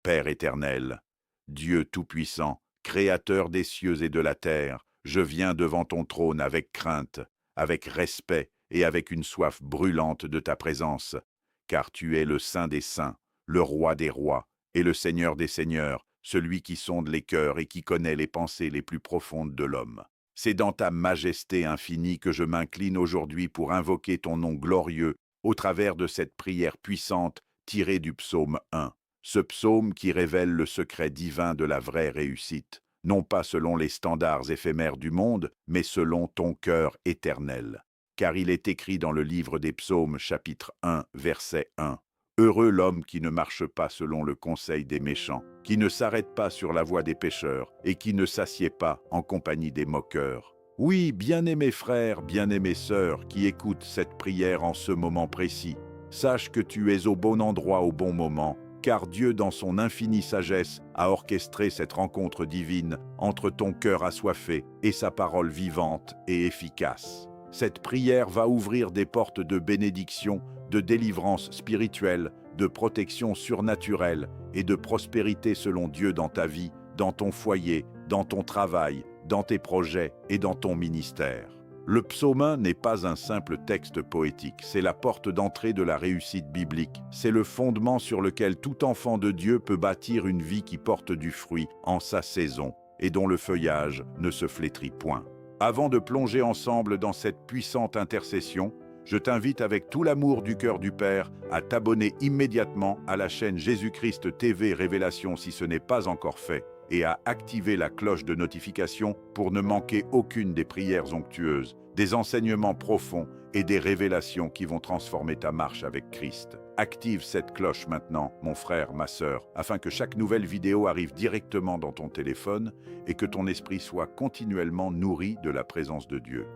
Père éternel, Dieu tout-puissant, Créateur des cieux et de la terre, je viens devant ton trône avec crainte, avec respect et avec une soif brûlante de ta présence, car tu es le Saint des saints, le Roi des rois et le Seigneur des seigneurs, celui qui sonde les cœurs et qui connaît les pensées les plus profondes de l'homme. C'est dans ta majesté infinie que je m'incline aujourd'hui pour invoquer ton nom glorieux au travers de cette prière puissante tirée du psaume 1. Ce psaume qui révèle le secret divin de la vraie réussite, non pas selon les standards éphémères du monde, mais selon ton cœur éternel. Car il est écrit dans le livre des psaumes, chapitre 1, verset 1. Heureux l'homme qui ne marche pas selon le conseil des méchants, qui ne s'arrête pas sur la voie des pécheurs, et qui ne s'assied pas en compagnie des moqueurs. Oui, bien-aimés frères, bien-aimées sœurs, qui écoutent cette prière en ce moment précis, sache que tu es au bon endroit au bon moment, car Dieu, dans son infinie sagesse, a orchestré cette rencontre divine entre ton cœur assoiffé et sa parole vivante et efficace. Cette prière va ouvrir des portes de bénédiction, de délivrance spirituelle, de protection surnaturelle et de prospérité selon Dieu dans ta vie, dans ton foyer, dans ton travail, dans tes projets et dans ton ministère. Le psaume 1 n'est pas un simple texte poétique, c'est la porte d'entrée de la réussite biblique. C'est le fondement sur lequel tout enfant de Dieu peut bâtir une vie qui porte du fruit en sa saison et dont le feuillage ne se flétrit point. Avant de plonger ensemble dans cette puissante intercession, je t'invite avec tout l'amour du cœur du Père à t'abonner immédiatement à la chaîne Jésus-Christ TV Révélation si ce n'est pas encore fait, et à activer la cloche de notification pour ne manquer aucune des prières onctueuses, des enseignements profonds et des révélations qui vont transformer ta marche avec Christ. Active cette cloche maintenant, mon frère, ma sœur, afin que chaque nouvelle vidéo arrive directement dans ton téléphone et que ton esprit soit continuellement nourri de la présence de Dieu.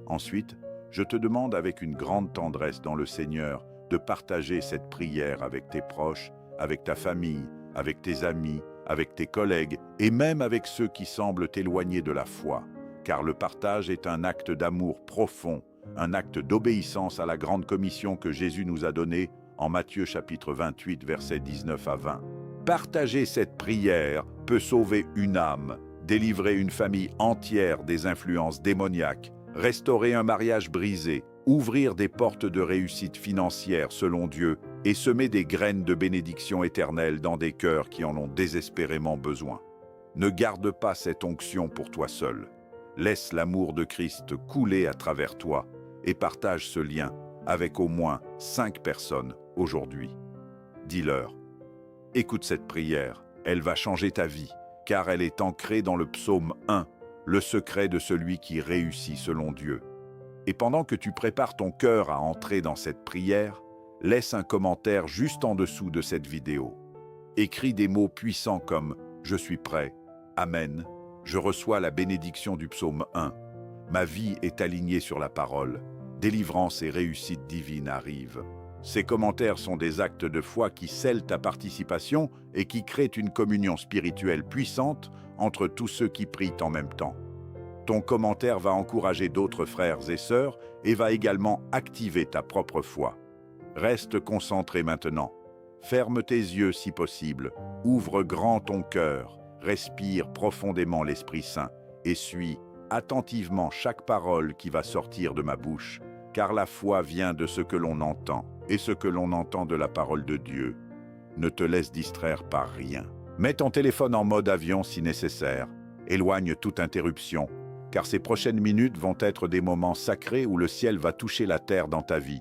Ensuite, je te demande avec une grande tendresse dans le Seigneur de partager cette prière avec tes proches, avec ta famille, avec tes amis, avec tes collègues et même avec ceux qui semblent t'éloigner de la foi, car le partage est un acte d'amour profond, un acte d'obéissance à la grande commission que Jésus nous a donnée en Matthieu chapitre 28, versets 19 à 20. Partager cette prière peut sauver une âme, délivrer une famille entière des influences démoniaques, restaurer un mariage brisé, ouvrir des portes de réussite financière selon Dieu et semer des graines de bénédiction éternelle dans des cœurs qui en ont désespérément besoin. Ne garde pas cette onction pour toi seul. Laisse l'amour de Christ couler à travers toi et partage ce lien avec au moins 5 personnes aujourd'hui. Dis-leur, écoute cette prière, elle va changer ta vie, car elle est ancrée dans le psaume 1, le secret de celui qui réussit selon Dieu. Et pendant que tu prépares ton cœur à entrer dans cette prière, laisse un commentaire juste en dessous de cette vidéo. Écris des mots puissants comme « Je suis prêt »,« Amen »,« Je reçois la bénédiction du psaume 1 »,« Ma vie est alignée sur la parole »,« Délivrance et réussite divine arrivent ». Ces commentaires sont des actes de foi qui scellent ta participation et qui créent une communion spirituelle puissante entre tous ceux qui prient en même temps. Ton commentaire va encourager d'autres frères et sœurs et va également activer ta propre foi. Reste concentré maintenant. Ferme tes yeux si possible, ouvre grand ton cœur, respire profondément l'Esprit Saint et suis attentivement chaque parole qui va sortir de ma bouche, car la foi vient de ce que l'on entend et ce que l'on entend de la parole de Dieu. Ne te laisse distraire par rien. Mets ton téléphone en mode avion si nécessaire. Éloigne toute interruption, car ces prochaines minutes vont être des moments sacrés où le ciel va toucher la terre dans ta vie,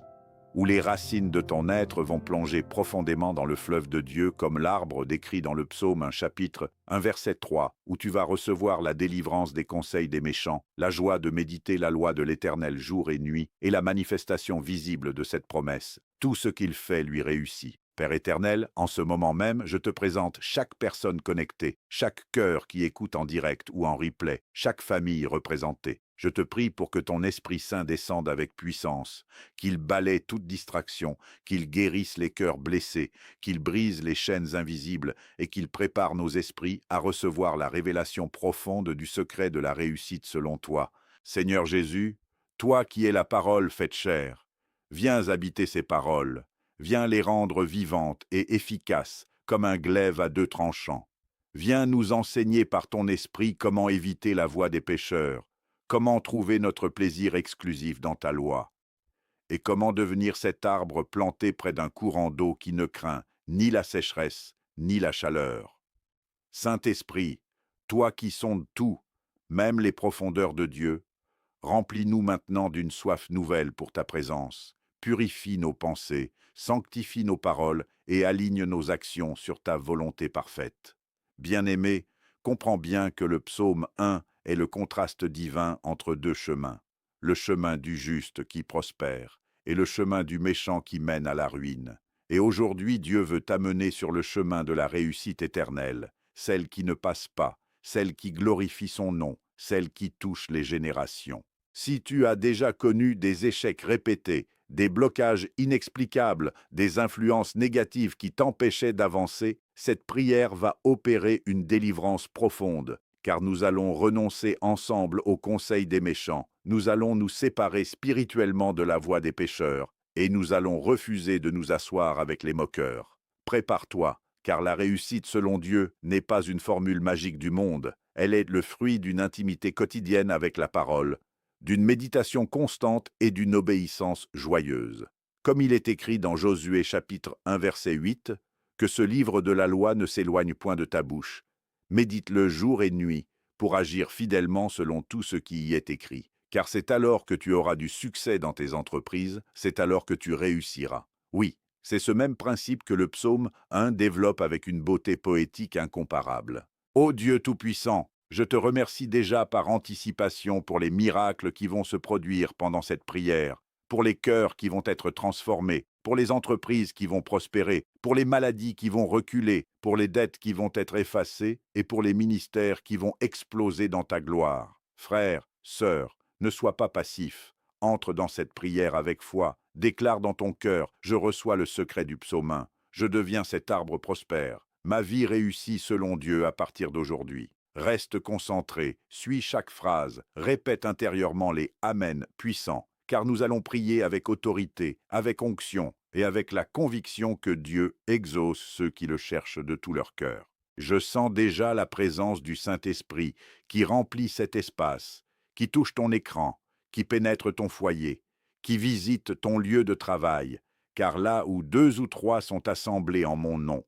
où les racines de ton être vont plonger profondément dans le fleuve de Dieu comme l'arbre décrit dans le psaume 1 chapitre 1 verset 3, où tu vas recevoir la délivrance des conseils des méchants, la joie de méditer la loi de l'Éternel jour et nuit, et la manifestation visible de cette promesse. Tout ce qu'il fait lui réussit. Père éternel, en ce moment même, je te présente chaque personne connectée, chaque cœur qui écoute en direct ou en replay, chaque famille représentée. Je te prie pour que ton Esprit Saint descende avec puissance, qu'il balaie toute distraction, qu'il guérisse les cœurs blessés, qu'il brise les chaînes invisibles et qu'il prépare nos esprits à recevoir la révélation profonde du secret de la réussite selon toi. Seigneur Jésus, toi qui es la parole faite chair, viens habiter ces paroles, viens les rendre vivantes et efficaces, comme un glaive à deux tranchants. Viens nous enseigner par ton esprit comment éviter la voie des pécheurs, comment trouver notre plaisir exclusif dans ta loi, et comment devenir cet arbre planté près d'un courant d'eau qui ne craint ni la sécheresse, ni la chaleur. Saint-Esprit, toi qui sondes tout, même les profondeurs de Dieu, remplis-nous maintenant d'une soif nouvelle pour ta présence, purifie nos pensées, sanctifie nos paroles et aligne nos actions sur ta volonté parfaite. Bien-aimé, comprends bien que le psaume 1 est le contraste divin entre deux chemins, le chemin du juste qui prospère et le chemin du méchant qui mène à la ruine. Et aujourd'hui, Dieu veut t'amener sur le chemin de la réussite éternelle, celle qui ne passe pas, celle qui glorifie son nom, celle qui touche les générations. Si tu as déjà connu des échecs répétés, des blocages inexplicables, des influences négatives qui t'empêchaient d'avancer, cette prière va opérer une délivrance profonde, car nous allons renoncer ensemble au conseil des méchants, nous allons nous séparer spirituellement de la voie des pécheurs, et nous allons refuser de nous asseoir avec les moqueurs. Prépare-toi, car la réussite selon Dieu n'est pas une formule magique du monde, elle est le fruit d'une intimité quotidienne avec la parole, d'une méditation constante et d'une obéissance joyeuse. Comme il est écrit dans Josué chapitre 1 verset 8, que ce livre de la loi ne s'éloigne point de ta bouche. Médite-le jour et nuit pour agir fidèlement selon tout ce qui y est écrit. Car c'est alors que tu auras du succès dans tes entreprises, c'est alors que tu réussiras. Oui, c'est ce même principe que le psaume 1 développe avec une beauté poétique incomparable. Ô Dieu Tout-Puissant, je te remercie déjà par anticipation pour les miracles qui vont se produire pendant cette prière, pour les cœurs qui vont être transformés, pour les entreprises qui vont prospérer, pour les maladies qui vont reculer, pour les dettes qui vont être effacées et pour les ministères qui vont exploser dans ta gloire. Frères, sœurs, ne sois pas passif. Entre dans cette prière avec foi. Déclare dans ton cœur, je reçois le secret du psaume 1. Je deviens cet arbre prospère. Ma vie réussit selon Dieu à partir d'aujourd'hui. Reste concentré, suis chaque phrase, répète intérieurement les Amen puissants, car nous allons prier avec autorité, avec onction et avec la conviction que Dieu exauce ceux qui le cherchent de tout leur cœur. Je sens déjà la présence du Saint-Esprit qui remplit cet espace, qui touche ton écran, qui pénètre ton foyer, qui visite ton lieu de travail, car là où 2 ou 3 sont assemblés en mon nom,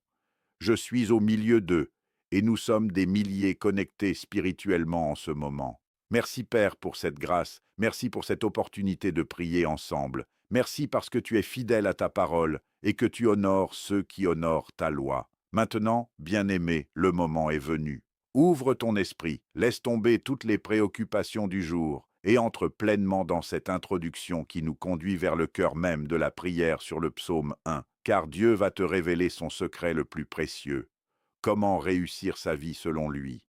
je suis au milieu d'eux, et nous sommes des milliers connectés spirituellement en ce moment. Merci Père pour cette grâce, merci pour cette opportunité de prier ensemble, merci parce que tu es fidèle à ta parole et que tu honores ceux qui honorent ta loi. Maintenant, bien-aimé, le moment est venu. Ouvre ton esprit, laisse tomber toutes les préoccupations du jour et entre pleinement dans cette introduction qui nous conduit vers le cœur même de la prière sur le psaume 1, car Dieu va te révéler son secret le plus précieux. Comment réussir sa vie selon lui?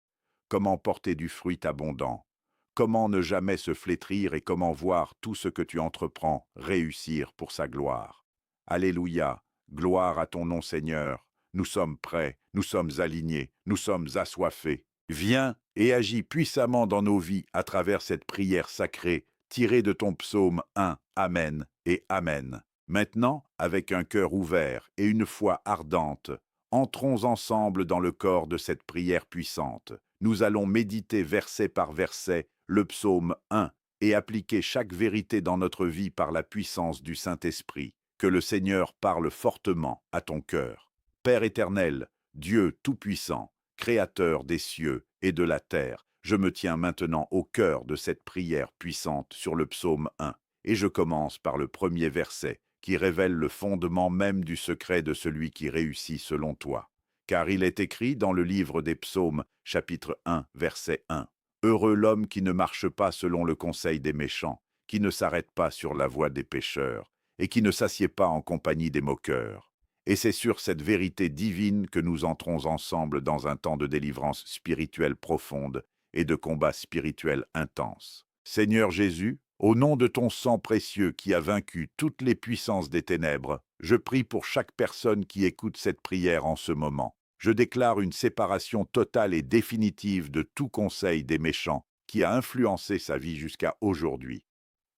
Comment porter du fruit abondant? Comment ne jamais se flétrir et comment voir tout ce que tu entreprends réussir pour sa gloire? Alléluia, gloire à ton nom Seigneur. Nous sommes prêts, nous sommes alignés, nous sommes assoiffés. Viens et agis puissamment dans nos vies à travers cette prière sacrée tirée de ton psaume 1. Amen et Amen. Maintenant, avec un cœur ouvert et une foi ardente, entrons ensemble dans le corps de cette prière puissante. Nous allons méditer verset par verset le psaume 1 et appliquer chaque vérité dans notre vie par la puissance du Saint-Esprit. Que le Seigneur parle fortement à ton cœur. Père éternel, Dieu tout-puissant, Créateur des cieux et de la terre, je me tiens maintenant au cœur de cette prière puissante sur le psaume 1, et je commence par le premier verset, qui révèle le fondement même du secret de celui qui réussit selon toi. Car il est écrit dans le livre des psaumes, chapitre 1, verset 1. Heureux l'homme qui ne marche pas selon le conseil des méchants, qui ne s'arrête pas sur la voie des pécheurs, et qui ne s'assied pas en compagnie des moqueurs. Et c'est sur cette vérité divine que nous entrons ensemble dans un temps de délivrance spirituelle profonde et de combat spirituel intense. Seigneur Jésus, au nom de ton sang précieux qui a vaincu toutes les puissances des ténèbres, je prie pour chaque personne qui écoute cette prière en ce moment. Je déclare une séparation totale et définitive de tout conseil des méchants qui a influencé sa vie jusqu'à aujourd'hui.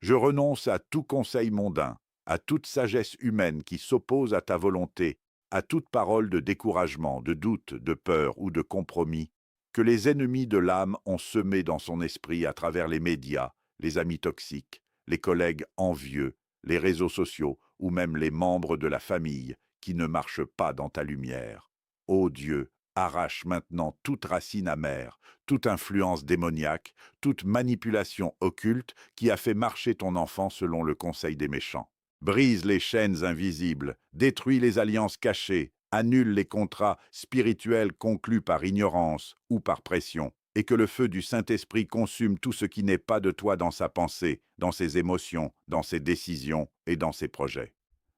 Je renonce à tout conseil mondain, à toute sagesse humaine qui s'oppose à ta volonté à toute parole de découragement, de doute, de peur ou de compromis que les ennemis de l'âme ont semé dans son esprit à travers les médias, les amis toxiques, les collègues envieux, les réseaux sociaux ou même les membres de la famille qui ne marchent pas dans ta lumière. Ô Dieu, arrache maintenant toute racine amère, toute influence démoniaque, toute manipulation occulte qui a fait marcher ton enfant selon le conseil des méchants. Brise les chaînes invisibles, détruis les alliances cachées, annule les contrats spirituels conclus par ignorance ou par pression, et que le feu du Saint-Esprit consume tout ce qui n'est pas de toi dans sa pensée, dans ses émotions, dans ses décisions et dans ses projets.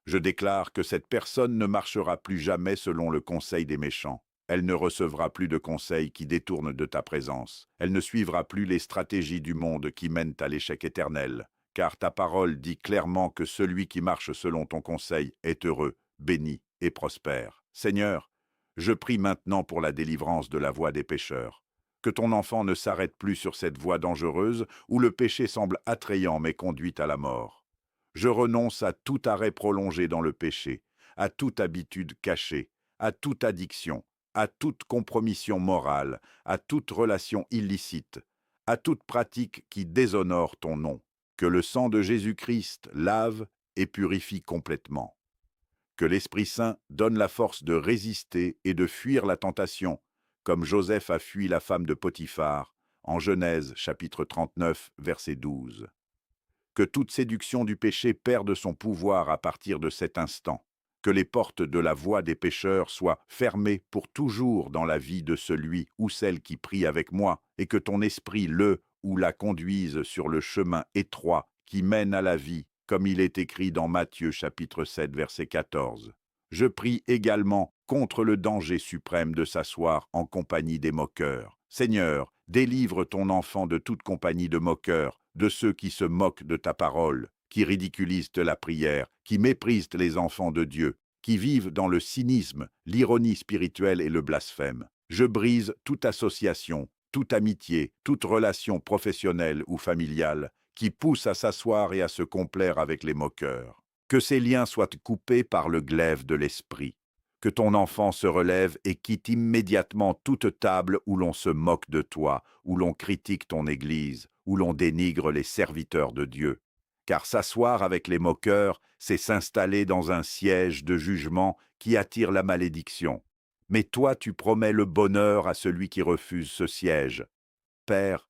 Je déclare que cette personne ne marchera plus jamais selon le conseil des méchants. Elle ne recevra plus de conseils qui détournent de ta présence. Elle ne suivra plus les stratégies du monde qui mènent à l'échec éternel. Car ta parole dit clairement que celui qui marche selon ton conseil est heureux, béni et prospère. Seigneur, je prie maintenant pour la délivrance de la voie des pécheurs. Que ton enfant ne s'arrête plus sur cette voie dangereuse où le péché semble attrayant mais conduit à la mort. Je renonce à tout arrêt prolongé dans le péché, à toute habitude cachée, à toute addiction, à toute compromission morale, à toute relation illicite, à toute pratique qui déshonore ton nom. Que le sang de Jésus-Christ lave et purifie complètement. Que l'Esprit Saint donne la force de résister et de fuir la tentation, comme Joseph a fui la femme de Potiphar, en Genèse chapitre 39, verset 12. Que toute séduction du péché perde son pouvoir à partir de cet instant. Que les portes de la voie des pécheurs soient fermées pour toujours dans la vie de celui ou celle qui prie avec moi, et que ton esprit le ou la conduise sur le chemin étroit qui mène à la vie, comme il est écrit dans Matthieu chapitre 7, verset 14. Je prie également contre le danger suprême de s'asseoir en compagnie des moqueurs. Seigneur, délivre ton enfant de toute compagnie de moqueurs, de ceux qui se moquent de ta parole, qui ridiculisent la prière, qui méprisent les enfants de Dieu, qui vivent dans le cynisme, l'ironie spirituelle et le blasphème. Je brise toute association, toute amitié, toute relation professionnelle ou familiale qui pousse à s'asseoir et à se complaire avec les moqueurs. Que ces liens soient coupés par le glaive de l'esprit. Que ton enfant se relève et quitte immédiatement toute table où l'on se moque de toi, où l'on critique ton Église, où l'on dénigre les serviteurs de Dieu. Car s'asseoir avec les moqueurs, c'est s'installer dans un siège de jugement qui attire la malédiction. Mais toi, tu promets le bonheur à celui qui refuse ce siège. Père,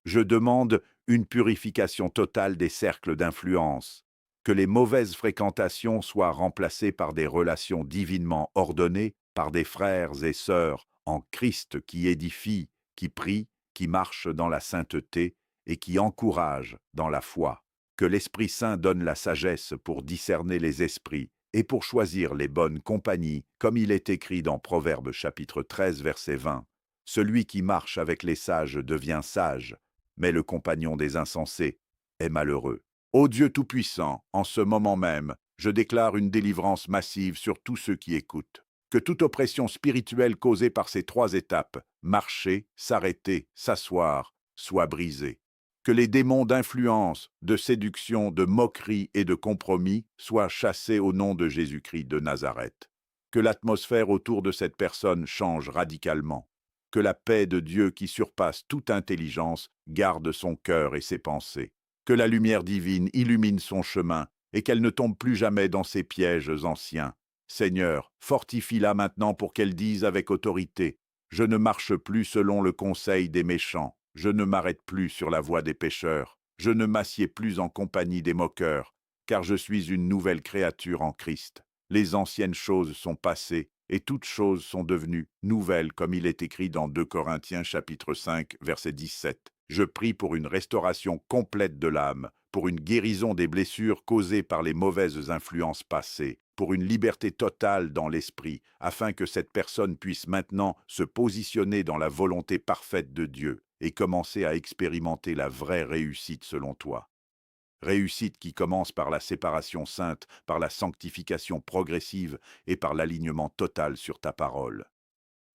je demande une purification totale des cercles d'influence, que les mauvaises fréquentations soient remplacées par des relations divinement ordonnées, par des frères et sœurs en Christ qui édifient, qui prient, qui marchent dans la sainteté et qui encouragent dans la foi. Que l'Esprit Saint donne la sagesse pour discerner les esprits et pour choisir les bonnes compagnies, comme il est écrit dans Proverbes chapitre 13, verset 20. Celui qui marche avec les sages devient sage, mais le compagnon des insensés est malheureux. Ô Dieu Tout-Puissant, en ce moment même, je déclare une délivrance massive sur tous ceux qui écoutent. Que toute oppression spirituelle causée par ces trois étapes, marcher, s'arrêter, s'asseoir, soit brisée. Que les démons d'influence, de séduction, de moquerie et de compromis soient chassés au nom de Jésus-Christ de Nazareth. Que l'atmosphère autour de cette personne change radicalement. Que la paix de Dieu qui surpasse toute intelligence garde son cœur et ses pensées. Que la lumière divine illumine son chemin et qu'elle ne tombe plus jamais dans ses pièges anciens. Seigneur, fortifie-la maintenant pour qu'elle dise avec autorité: je ne marche plus selon le conseil des méchants, je ne m'arrête plus sur la voie des pécheurs, je ne m'assieds plus en compagnie des moqueurs, car je suis une nouvelle créature en Christ. Les anciennes choses sont passées, et toutes choses sont devenues nouvelles, comme il est écrit dans 2 Corinthiens chapitre 5, verset 17. Je prie pour une restauration complète de l'âme, pour une guérison des blessures causées par les mauvaises influences passées, pour une liberté totale dans l'esprit, afin que cette personne puisse maintenant se positionner dans la volonté parfaite de Dieu et commencer à expérimenter la vraie réussite selon toi. Réussite qui commence par la séparation sainte, par la sanctification progressive et par l'alignement total sur ta parole.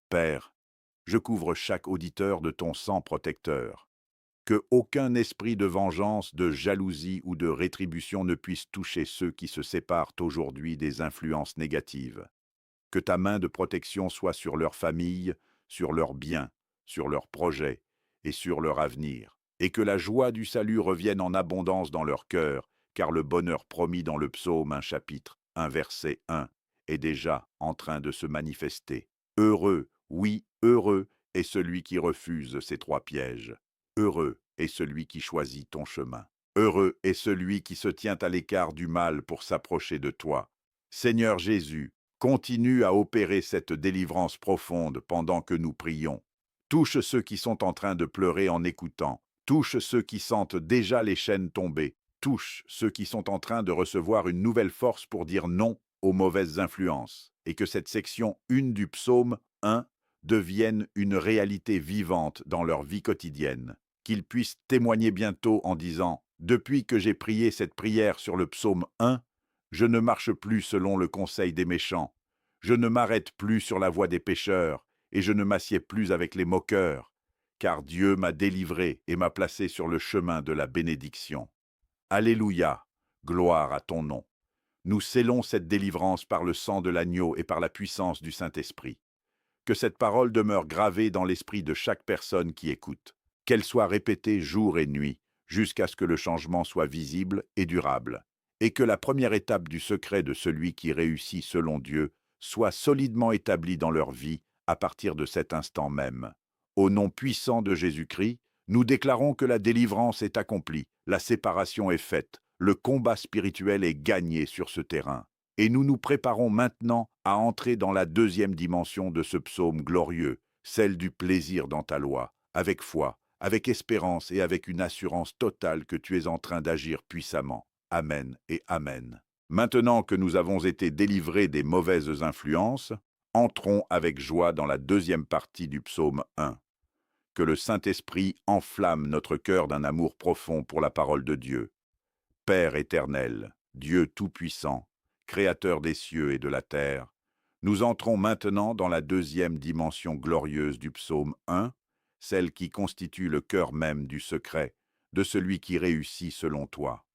Père, je couvre chaque auditeur de ton sang protecteur. Que aucun esprit de vengeance, de jalousie ou de rétribution ne puisse toucher ceux qui se séparent aujourd'hui des influences négatives. Que ta main de protection soit sur leur famille, sur leurs biens, sur leurs projets et sur leur avenir. Et que la joie du salut revienne en abondance dans leur cœur, car le bonheur promis dans le psaume 1 chapitre 1 verset 1 est déjà en train de se manifester. Heureux, oui, heureux est celui qui refuse ces trois pièges. Heureux est celui qui choisit ton chemin. Heureux est celui qui se tient à l'écart du mal pour s'approcher de toi. Seigneur Jésus, continue à opérer cette délivrance profonde pendant que nous prions. Touche ceux qui sont en train de pleurer en écoutant. Touche ceux qui sentent déjà les chaînes tomber. Touche ceux qui sont en train de recevoir une nouvelle force pour dire non aux mauvaises influences. Et que cette section 1 du psaume 1 devienne une réalité vivante dans leur vie quotidienne. Qu'ils puissent témoigner bientôt en disant « Depuis que j'ai prié cette prière sur le psaume 1, je ne marche plus selon le conseil des méchants. Je ne m'arrête plus sur la voie des pécheurs, et je ne m'assieds plus avec les moqueurs, car Dieu m'a délivré et m'a placé sur le chemin de la bénédiction. Alléluia, gloire à ton nom. Nous scellons cette délivrance par le sang de l'agneau et par la puissance du Saint-Esprit. Que cette parole demeure gravée dans l'esprit de chaque personne qui écoute, qu'elle soit répétée jour et nuit, jusqu'à ce que le changement soit visible et durable, et que la première étape du secret de celui qui réussit selon Dieu soit solidement établie dans leur vie à partir de cet instant même. Au nom puissant de Jésus-Christ, nous déclarons que la délivrance est accomplie, la séparation est faite, le combat spirituel est gagné sur ce terrain. Et nous nous préparons maintenant à entrer dans la deuxième dimension de ce psaume glorieux, celle du plaisir dans ta loi, avec foi, avec espérance et avec une assurance totale que tu es en train d'agir puissamment. Amen et Amen. Maintenant que nous avons été délivrés des mauvaises influences, entrons avec joie dans la deuxième partie du psaume 1. Que le Saint-Esprit enflamme notre cœur d'un amour profond pour la parole de Dieu. Père éternel, Dieu tout-puissant, Créateur des cieux et de la terre, nous entrons maintenant dans la deuxième dimension glorieuse du psaume 1, celle qui constitue le cœur même du secret, de celui qui réussit selon toi.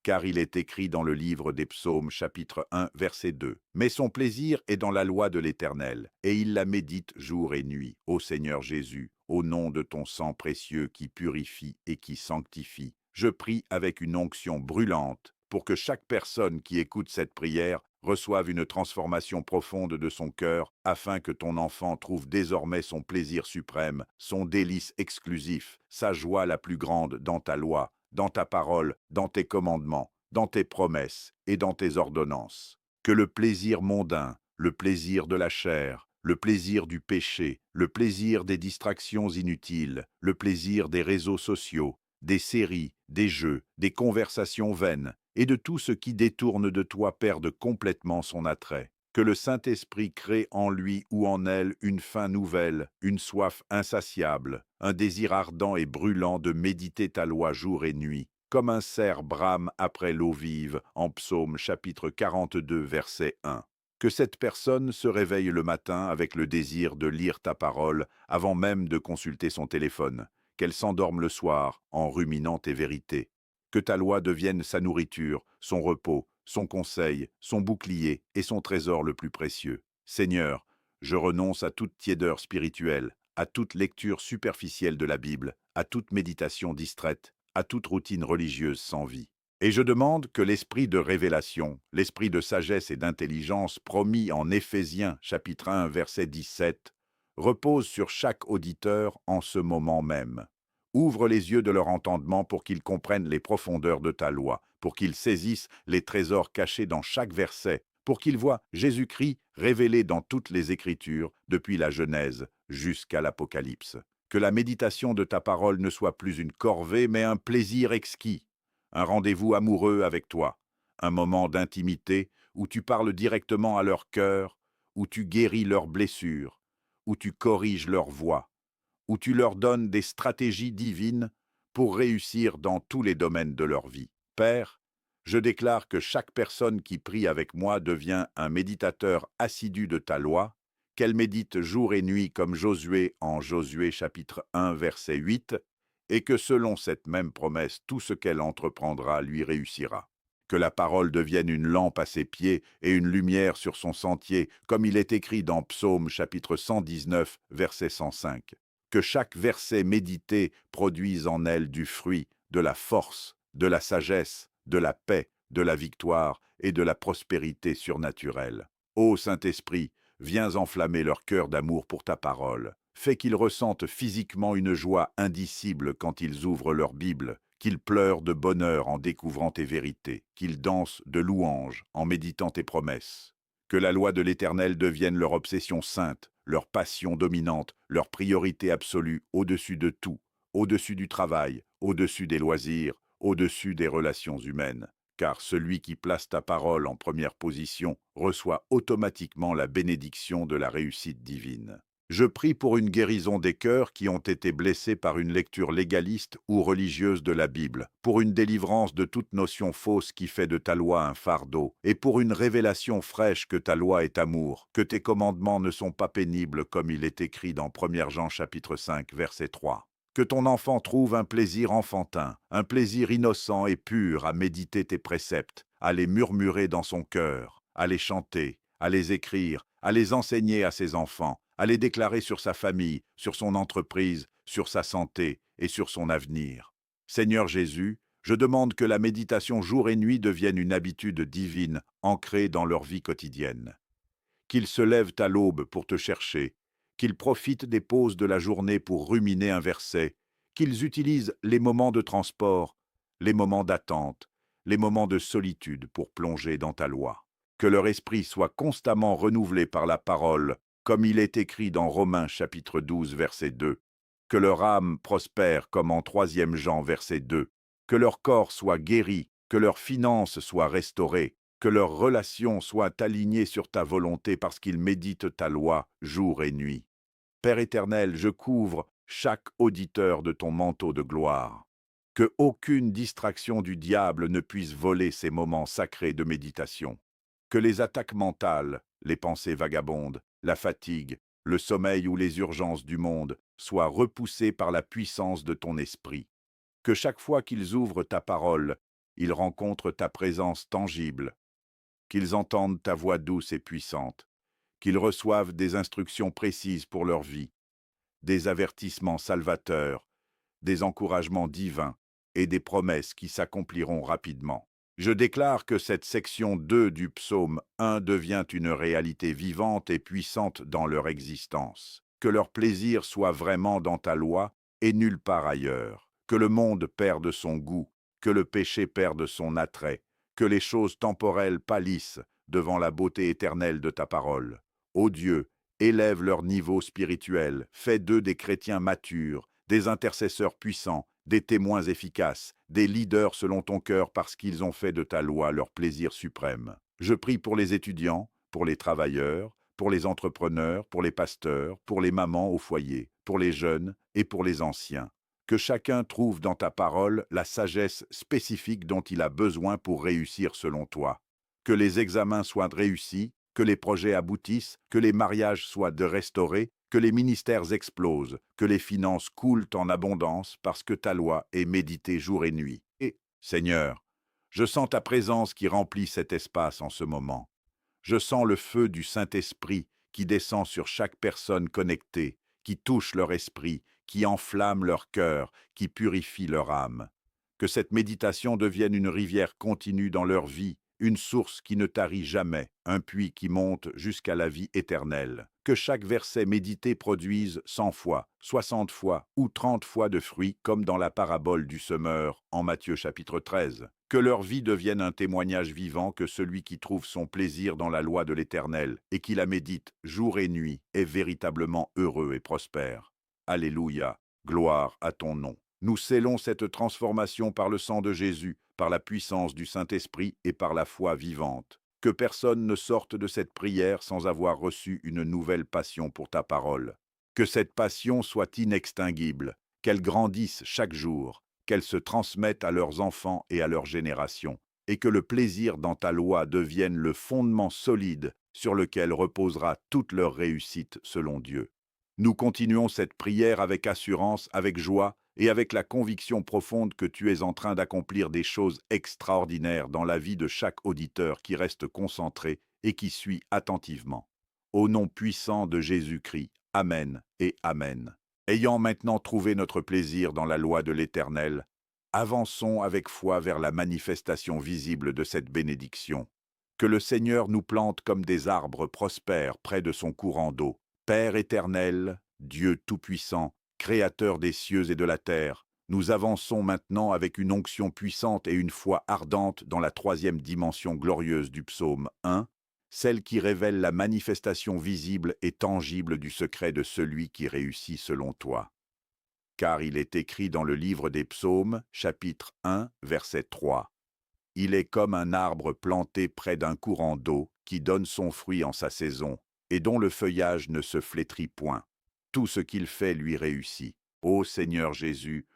Car il est écrit dans le livre des psaumes chapitre 1 verset 2, « Mais son plaisir est dans la loi de l'Éternel, et il la médite jour et nuit, ô Seigneur Jésus, au nom de ton sang précieux qui purifie et qui sanctifie. Je prie avec une onction brûlante pour que chaque personne qui écoute cette prière reçoive une transformation profonde de son cœur, afin que ton enfant trouve désormais son plaisir suprême, son délice exclusif, sa joie la plus grande dans ta loi, dans ta parole, dans tes commandements, dans tes promesses et dans tes ordonnances. Que le plaisir mondain, le plaisir de la chair, le plaisir du péché, le plaisir des distractions inutiles, le plaisir des réseaux sociaux, des séries, des jeux, des conversations vaines, et de tout ce qui détourne de toi perde complètement son attrait. Que le Saint-Esprit crée en lui ou en elle une faim nouvelle, une soif insatiable, un désir ardent et brûlant de méditer ta loi jour et nuit, comme un cerf brame après l'eau vive, en Psaume chapitre 42, verset 1. Que cette personne se réveille le matin avec le désir de lire ta parole avant même de consulter son téléphone, qu'elle s'endorme le soir en ruminant tes vérités. Que ta loi devienne sa nourriture, son repos, son conseil, son bouclier et son trésor le plus précieux. Seigneur, je renonce à toute tiédeur spirituelle, à toute lecture superficielle de la Bible, à toute méditation distraite, à toute routine religieuse sans vie. Et je demande que l'esprit de révélation, l'esprit de sagesse et d'intelligence promis en Éphésiens chapitre 1 verset 17, repose sur chaque auditeur en ce moment même. Ouvre les yeux de leur entendement pour qu'ils comprennent les profondeurs de ta loi, pour qu'ils saisissent les trésors cachés dans chaque verset, pour qu'ils voient Jésus-Christ révélé dans toutes les Écritures, depuis la Genèse jusqu'à l'Apocalypse. Que la méditation de ta parole ne soit plus une corvée, mais un plaisir exquis, un rendez-vous amoureux avec toi, un moment d'intimité où tu parles directement à leur cœur, où tu guéris leurs blessures, où tu corriges leur voix, où tu leur donnes des stratégies divines pour réussir dans tous les domaines de leur vie. Père, je déclare que chaque personne qui prie avec moi devient un méditateur assidu de ta loi, qu'elle médite jour et nuit comme Josué en Josué chapitre 1 verset 8, et que selon cette même promesse, tout ce qu'elle entreprendra lui réussira. Que la parole devienne une lampe à ses pieds et une lumière sur son sentier, comme il est écrit dans Psaume chapitre 119, verset 105. Que chaque verset médité produise en elle du fruit, de la force, de la sagesse, de la paix, de la victoire et de la prospérité surnaturelle. Ô Saint-Esprit, viens enflammer leur cœur d'amour pour ta parole. Fais qu'ils ressentent physiquement une joie indicible quand ils ouvrent leur Bible, qu'ils pleurent de bonheur en découvrant tes vérités, qu'ils dansent de louanges en méditant tes promesses. Que la loi de l'Éternel devienne leur obsession sainte, leur passion dominante, leur priorité absolue au-dessus de tout, au-dessus du travail, au-dessus des loisirs, au-dessus des relations humaines. Car celui qui place ta parole en première position reçoit automatiquement la bénédiction de la réussite divine. Je prie pour une guérison des cœurs qui ont été blessés par une lecture légaliste ou religieuse de la Bible, pour une délivrance de toute notion fausse qui fait de ta loi un fardeau, et pour une révélation fraîche que ta loi est amour, que tes commandements ne sont pas pénibles comme il est écrit dans 1 Jean chapitre 5, verset 3. Que ton enfant trouve un plaisir enfantin, un plaisir innocent et pur à méditer tes préceptes, à les murmurer dans son cœur, à les chanter, à les écrire, à les enseigner à ses enfants, à les déclarer sur sa famille, sur son entreprise, sur sa santé et sur son avenir. Seigneur Jésus, je demande que la méditation jour et nuit devienne une habitude divine ancrée dans leur vie quotidienne. Qu'ils se lèvent à l'aube pour te chercher, qu'ils profitent des pauses de la journée pour ruminer un verset, qu'ils utilisent les moments de transport, les moments d'attente, les moments de solitude pour plonger dans ta loi. Que leur esprit soit constamment renouvelé par la parole, comme il est écrit dans Romains chapitre 12, verset 2. Que leur âme prospère comme en 3 Jean, verset 2. Que leur corps soit guéri, que leurs finances soient restaurées, que leurs relations soient alignées sur ta volonté parce qu'ils méditent ta loi jour et nuit. Père éternel, je couvre chaque auditeur de ton manteau de gloire. Que aucune distraction du diable ne puisse voler ces moments sacrés de méditation. Que les attaques mentales, les pensées vagabondes, la fatigue, le sommeil ou les urgences du monde soient repoussées par la puissance de ton esprit. Que chaque fois qu'ils ouvrent ta parole, ils rencontrent ta présence tangible, qu'ils entendent ta voix douce et puissante, qu'ils reçoivent des instructions précises pour leur vie, des avertissements salvateurs, des encouragements divins et des promesses qui s'accompliront rapidement. Je déclare que cette section 2 du psaume 1 devient une réalité vivante et puissante dans leur existence. Que leur plaisir soit vraiment dans ta loi et nulle part ailleurs. Que le monde perde son goût, que le péché perde son attrait, que les choses temporelles pâlissent devant la beauté éternelle de ta parole. Ô Dieu, élève leur niveau spirituel, fais d'eux des chrétiens matures, des intercesseurs puissants, des témoins efficaces, des leaders selon ton cœur parce qu'ils ont fait de ta loi leur plaisir suprême. Je prie pour les étudiants, pour les travailleurs, pour les entrepreneurs, pour les pasteurs, pour les mamans au foyer, pour les jeunes et pour les anciens. Que chacun trouve dans ta parole la sagesse spécifique dont il a besoin pour réussir selon toi. Que les examens soient réussis, que les projets aboutissent, que les mariages soient restaurés, que les ministères explosent, que les finances coulent en abondance parce que ta loi est méditée jour et nuit. Et, Seigneur, je sens ta présence qui remplit cet espace en ce moment. Je sens le feu du Saint-Esprit qui descend sur chaque personne connectée, qui touche leur esprit, qui enflamme leur cœur, qui purifie leur âme. Que cette méditation devienne une rivière continue dans leur vie, une source qui ne tarit jamais, un puits qui monte jusqu'à la vie éternelle. Que chaque verset médité produise 100 fois, 60 fois ou 30 fois de fruits comme dans la parabole du semeur en Matthieu chapitre 13. Que leur vie devienne un témoignage vivant que celui qui trouve son plaisir dans la loi de l'Éternel et qui la médite jour et nuit est véritablement heureux et prospère. Alléluia, gloire à ton nom. Nous scellons cette transformation par le sang de Jésus, par la puissance du Saint-Esprit et par la foi vivante. Que personne ne sorte de cette prière sans avoir reçu une nouvelle passion pour ta parole. Que cette passion soit inextinguible, qu'elle grandisse chaque jour, qu'elle se transmette à leurs enfants et à leurs générations, et que le plaisir dans ta loi devienne le fondement solide sur lequel reposera toute leur réussite selon Dieu. Nous continuons cette prière avec assurance, avec joie, et avec la conviction profonde que tu es en train d'accomplir des choses extraordinaires dans la vie de chaque auditeur qui reste concentré et qui suit attentivement. Au nom puissant de Jésus-Christ, Amen et Amen. Ayant maintenant trouvé notre plaisir dans la loi de l'Éternel, avançons avec foi vers la manifestation visible de cette bénédiction. Que le Seigneur nous plante comme des arbres prospères près de son courant d'eau. Père éternel, Dieu tout-puissant, Créateur des cieux et de la terre, nous avançons maintenant avec une onction puissante et une foi ardente dans la troisième dimension glorieuse du psaume 1, celle qui révèle la manifestation visible et tangible du secret de celui qui réussit selon toi. Car il est écrit dans le livre des psaumes, chapitre 1, verset 3. Il est comme un arbre planté près d'un courant d'eau qui donne son fruit en sa saison et dont le feuillage ne se flétrit point. Tout ce qu'il fait lui réussit. Ô Seigneur Jésus,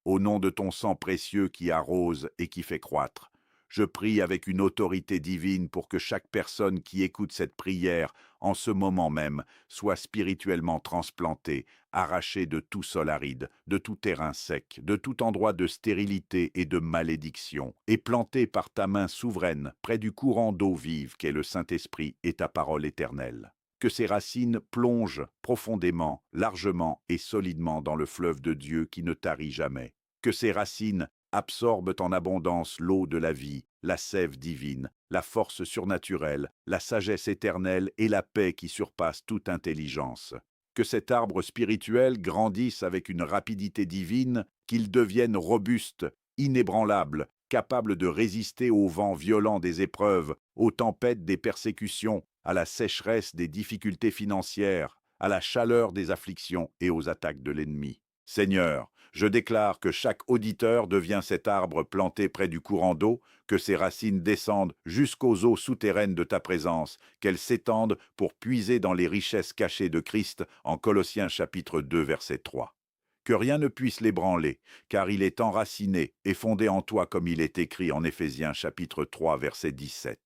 au nom de ton sang précieux qui arrose et qui fait croître, je prie avec une autorité divine pour que chaque personne qui écoute cette prière en ce moment même soit spirituellement transplantée, arrachée de tout sol aride, de tout terrain sec, de tout endroit de stérilité et de malédiction, et plantée par ta main souveraine près du courant d'eau vive qu'est le Saint-Esprit et ta parole éternelle. Que ses racines plongent profondément, largement et solidement dans le fleuve de Dieu qui ne tarit jamais. Que ses racines absorbent en abondance l'eau de la vie, la sève divine, la force surnaturelle, la sagesse éternelle et la paix qui surpasse toute intelligence. Que cet arbre spirituel grandisse avec une rapidité divine, qu'il devienne robuste, inébranlable, capable de résister aux vents violents des épreuves, aux tempêtes des persécutions, à la sécheresse des difficultés financières, à la chaleur des afflictions et aux attaques de l'ennemi. Seigneur, je déclare que chaque auditeur devient cet arbre planté près du courant d'eau, que ses racines descendent jusqu'aux eaux souterraines de ta présence, qu'elles s'étendent pour puiser dans les richesses cachées de Christ en Colossiens chapitre 2 verset 3. Que rien ne puisse l'ébranler, car il est enraciné et fondé en toi comme il est écrit en Éphésiens chapitre 3 verset 17.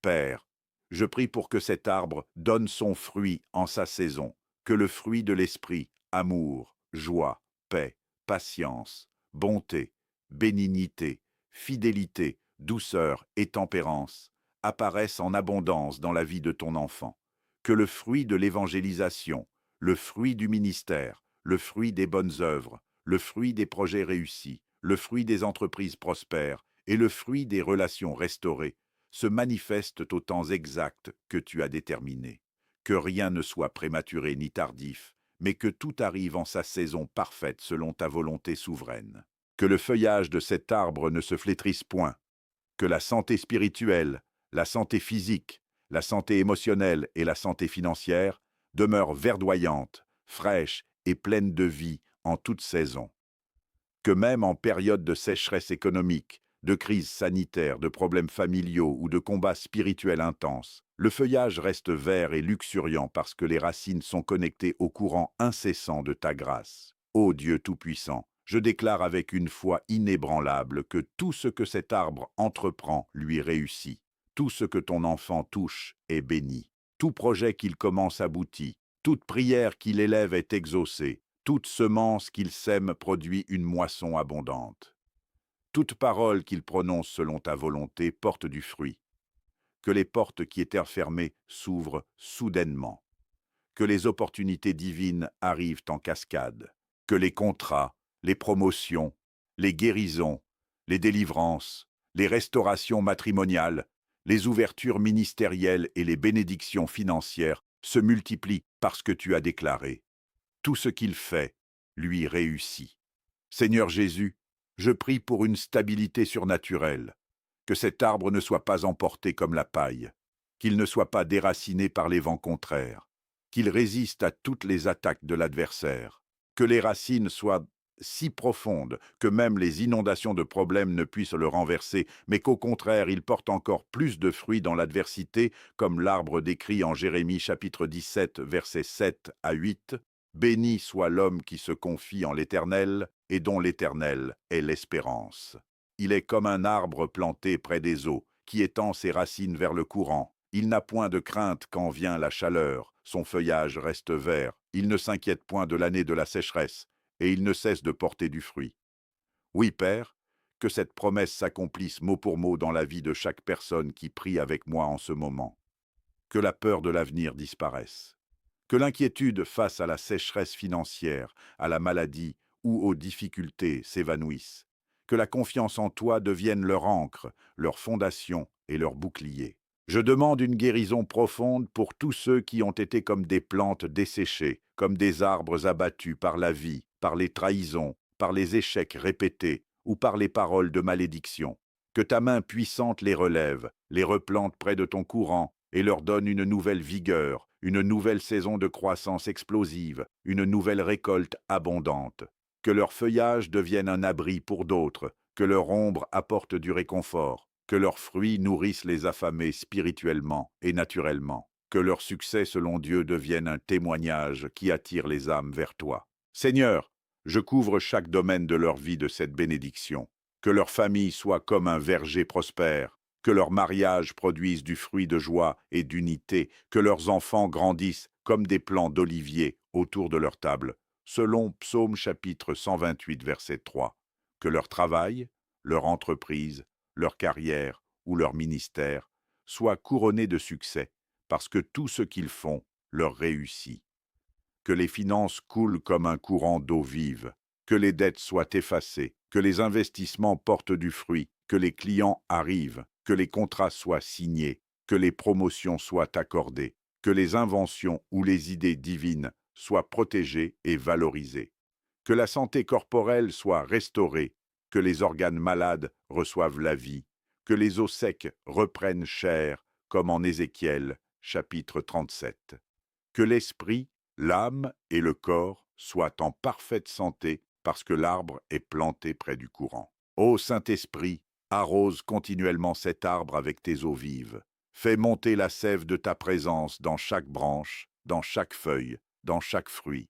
Père, je prie pour que cet arbre donne son fruit en sa saison, que le fruit de l'esprit, amour, joie, paix, patience, bonté, bénignité, fidélité, douceur et tempérance apparaissent en abondance dans la vie de ton enfant. Que le fruit de l'évangélisation, le fruit du ministère, le fruit des bonnes œuvres, le fruit des projets réussis, le fruit des entreprises prospères et le fruit des relations restaurées se manifestent au temps exact que tu as déterminé. Que rien ne soit prématuré ni tardif, mais que tout arrive en sa saison parfaite selon ta volonté souveraine. Que le feuillage de cet arbre ne se flétrisse point. Que la santé spirituelle, la santé physique, la santé émotionnelle et la santé financière demeurent verdoyantes, fraîches et pleines de vie en toute saison. Que même en période de sécheresse économique, de crise sanitaire, de problèmes familiaux ou de combats spirituels intenses, le feuillage reste vert et luxuriant parce que les racines sont connectées au courant incessant de ta grâce. Ô Dieu Tout-Puissant, je déclare avec une foi inébranlable que tout ce que cet arbre entreprend lui réussit. Tout ce que ton enfant touche est béni. Tout projet qu'il commence aboutit. Toute prière qu'il élève est exaucée. Toute semence qu'il sème produit une moisson abondante. Toute parole qu'il prononce selon ta volonté porte du fruit. Que les portes qui étaient fermées s'ouvrent soudainement. Que les opportunités divines arrivent en cascade. Que les contrats, les promotions, les guérisons, les délivrances, les restaurations matrimoniales, les ouvertures ministérielles et les bénédictions financières se multiplient parce que tu as déclaré. Tout ce qu'il fait, lui réussit. Seigneur Jésus, je prie pour une stabilité surnaturelle, que cet arbre ne soit pas emporté comme la paille, qu'il ne soit pas déraciné par les vents contraires, qu'il résiste à toutes les attaques de l'adversaire, que les racines soient si profondes que même les inondations de problèmes ne puissent le renverser, mais qu'au contraire il porte encore plus de fruits dans l'adversité, comme l'arbre décrit en Jérémie chapitre 17, versets 7 à 8. Béni soit l'homme qui se confie en l'Éternel et dont l'Éternel est l'espérance. Il est comme un arbre planté près des eaux, qui étend ses racines vers le courant. Il n'a point de crainte quand vient la chaleur, son feuillage reste vert. Il ne s'inquiète point de l'année de la sécheresse, et il ne cesse de porter du fruit. Oui, Père, que cette promesse s'accomplisse mot pour mot dans la vie de chaque personne qui prie avec moi en ce moment. Que la peur de l'avenir disparaisse. Que l'inquiétude face à la sécheresse financière, à la maladie ou aux difficultés s'évanouisse. Que la confiance en toi devienne leur ancre, leur fondation et leur bouclier. Je demande une guérison profonde pour tous ceux qui ont été comme des plantes desséchées, comme des arbres abattus par la vie, par les trahisons, par les échecs répétés ou par les paroles de malédiction. Que ta main puissante les relève, les replante près de ton courant et leur donne une nouvelle vigueur, une nouvelle saison de croissance explosive, une nouvelle récolte abondante. Que leur feuillage devienne un abri pour d'autres, que leur ombre apporte du réconfort, que leurs fruits nourrissent les affamés spirituellement et naturellement, que leur succès selon Dieu devienne un témoignage qui attire les âmes vers toi. Seigneur, je couvre chaque domaine de leur vie de cette bénédiction. Que leur famille soit comme un verger prospère, que leur mariage produise du fruit de joie et d'unité, que leurs enfants grandissent comme des plants d'olivier autour de leur table, selon Psaume chapitre 128, verset 3. Que leur travail, leur entreprise, leur carrière ou leur ministère soient couronnés de succès, parce que tout ce qu'ils font leur réussit. Que les finances coulent comme un courant d'eau vive, que les dettes soient effacées, que les investissements portent du fruit, que les clients arrivent, que les contrats soient signés, que les promotions soient accordées, que les inventions ou les idées divines soient protégées et valorisées, que la santé corporelle soit restaurée, que les organes malades reçoivent la vie, que les os secs reprennent chair, comme en Ézéchiel, chapitre 37. Que l'esprit, l'âme et le corps soient en parfaite santé parce que l'arbre est planté près du courant. Ô Saint-Esprit, arrose continuellement cet arbre avec tes eaux vives. Fais monter la sève de ta présence dans chaque branche, dans chaque feuille, dans chaque fruit.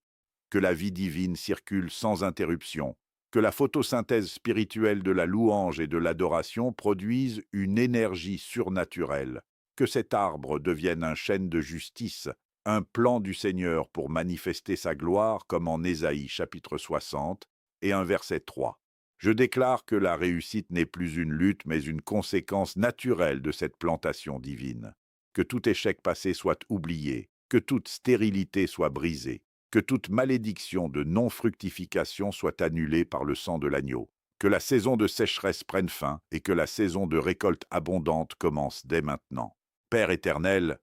Que la vie divine circule sans interruption. Que la photosynthèse spirituelle de la louange et de l'adoration produise une énergie surnaturelle. Que cet arbre devienne un chêne de justice, un plan du Seigneur pour manifester sa gloire comme en Ésaïe chapitre 60 et un verset 3. Je déclare que la réussite n'est plus une lutte mais une conséquence naturelle de cette plantation divine. Que tout échec passé soit oublié, que toute stérilité soit brisée, que toute malédiction de non-fructification soit annulée par le sang de l'agneau, que la saison de sécheresse prenne fin et que la saison de récolte abondante commence dès maintenant. Père éternel,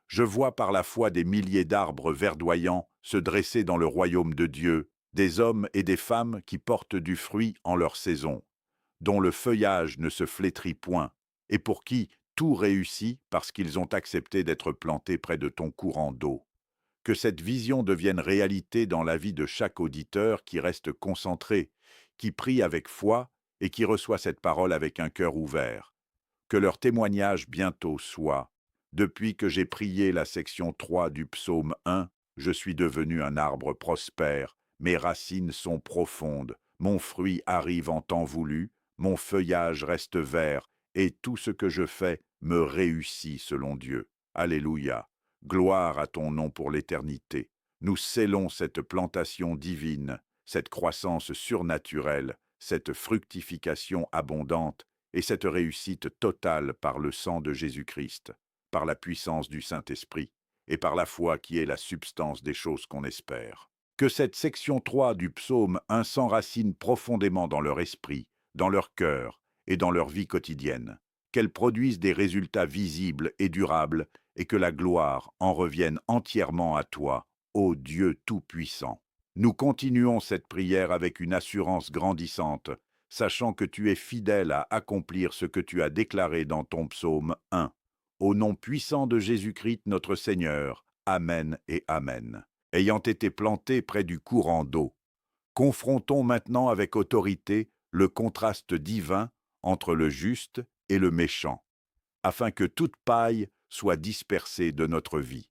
je vois par la foi des milliers d'arbres verdoyants se dresser dans le royaume de Dieu, des hommes et des femmes qui portent du fruit en leur saison, dont le feuillage ne se flétrit point, et pour qui tout réussit parce qu'ils ont accepté d'être plantés près de ton courant d'eau. Que cette vision devienne réalité dans la vie de chaque auditeur qui reste concentré, qui prie avec foi et qui reçoit cette parole avec un cœur ouvert. Que leur témoignage bientôt soit: depuis que j'ai prié la section 3 du psaume 1, je suis devenu un arbre prospère, mes racines sont profondes, mon fruit arrive en temps voulu, mon feuillage reste vert, et tout ce que je fais me réussit selon Dieu. Alléluia. Gloire à ton nom pour l'éternité. Nous scellons cette plantation divine, cette croissance surnaturelle, cette fructification abondante, et cette réussite totale par le sang de Jésus-Christ, par la puissance du Saint-Esprit et par la foi qui est la substance des choses qu'on espère. Que cette section 3 du psaume 1 s'enracine profondément dans leur esprit, dans leur cœur et dans leur vie quotidienne, qu'elle produise des résultats visibles et durables et que la gloire en revienne entièrement à toi, ô Dieu Tout-Puissant. Nous continuons cette prière avec une assurance grandissante, sachant que tu es fidèle à accomplir ce que tu as déclaré dans ton psaume 1. Au nom puissant de Jésus-Christ notre Seigneur. Amen et Amen. Ayant été plantés près du courant d'eau, confrontons maintenant avec autorité le contraste divin entre le juste et le méchant, afin que toute paille soit dispersée de notre vie.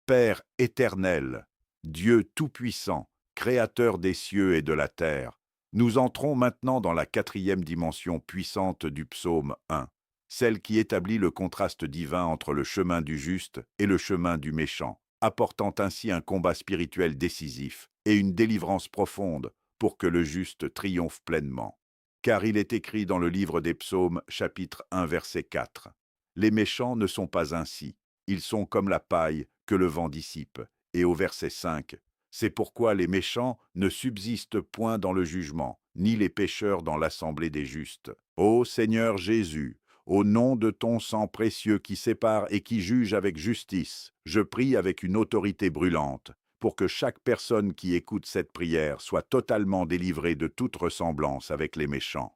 Père éternel, Dieu tout-puissant, Créateur des cieux et de la terre, nous entrons maintenant dans la 4e dimension puissante du psaume 1, celle qui établit le contraste divin entre le chemin du juste et le chemin du méchant, apportant ainsi un combat spirituel décisif et une délivrance profonde pour que le juste triomphe pleinement. Car il est écrit dans le livre des Psaumes, chapitre 1, verset 4. Les méchants ne sont pas ainsi, ils sont comme la paille que le vent dissipe. Et au verset 5, c'est pourquoi les méchants ne subsistent point dans le jugement, ni les pécheurs dans l'assemblée des justes. Ô Seigneur Jésus, au nom de ton sang précieux qui sépare et qui juge avec justice, je prie avec une autorité brûlante pour que chaque personne qui écoute cette prière soit totalement délivrée de toute ressemblance avec les méchants.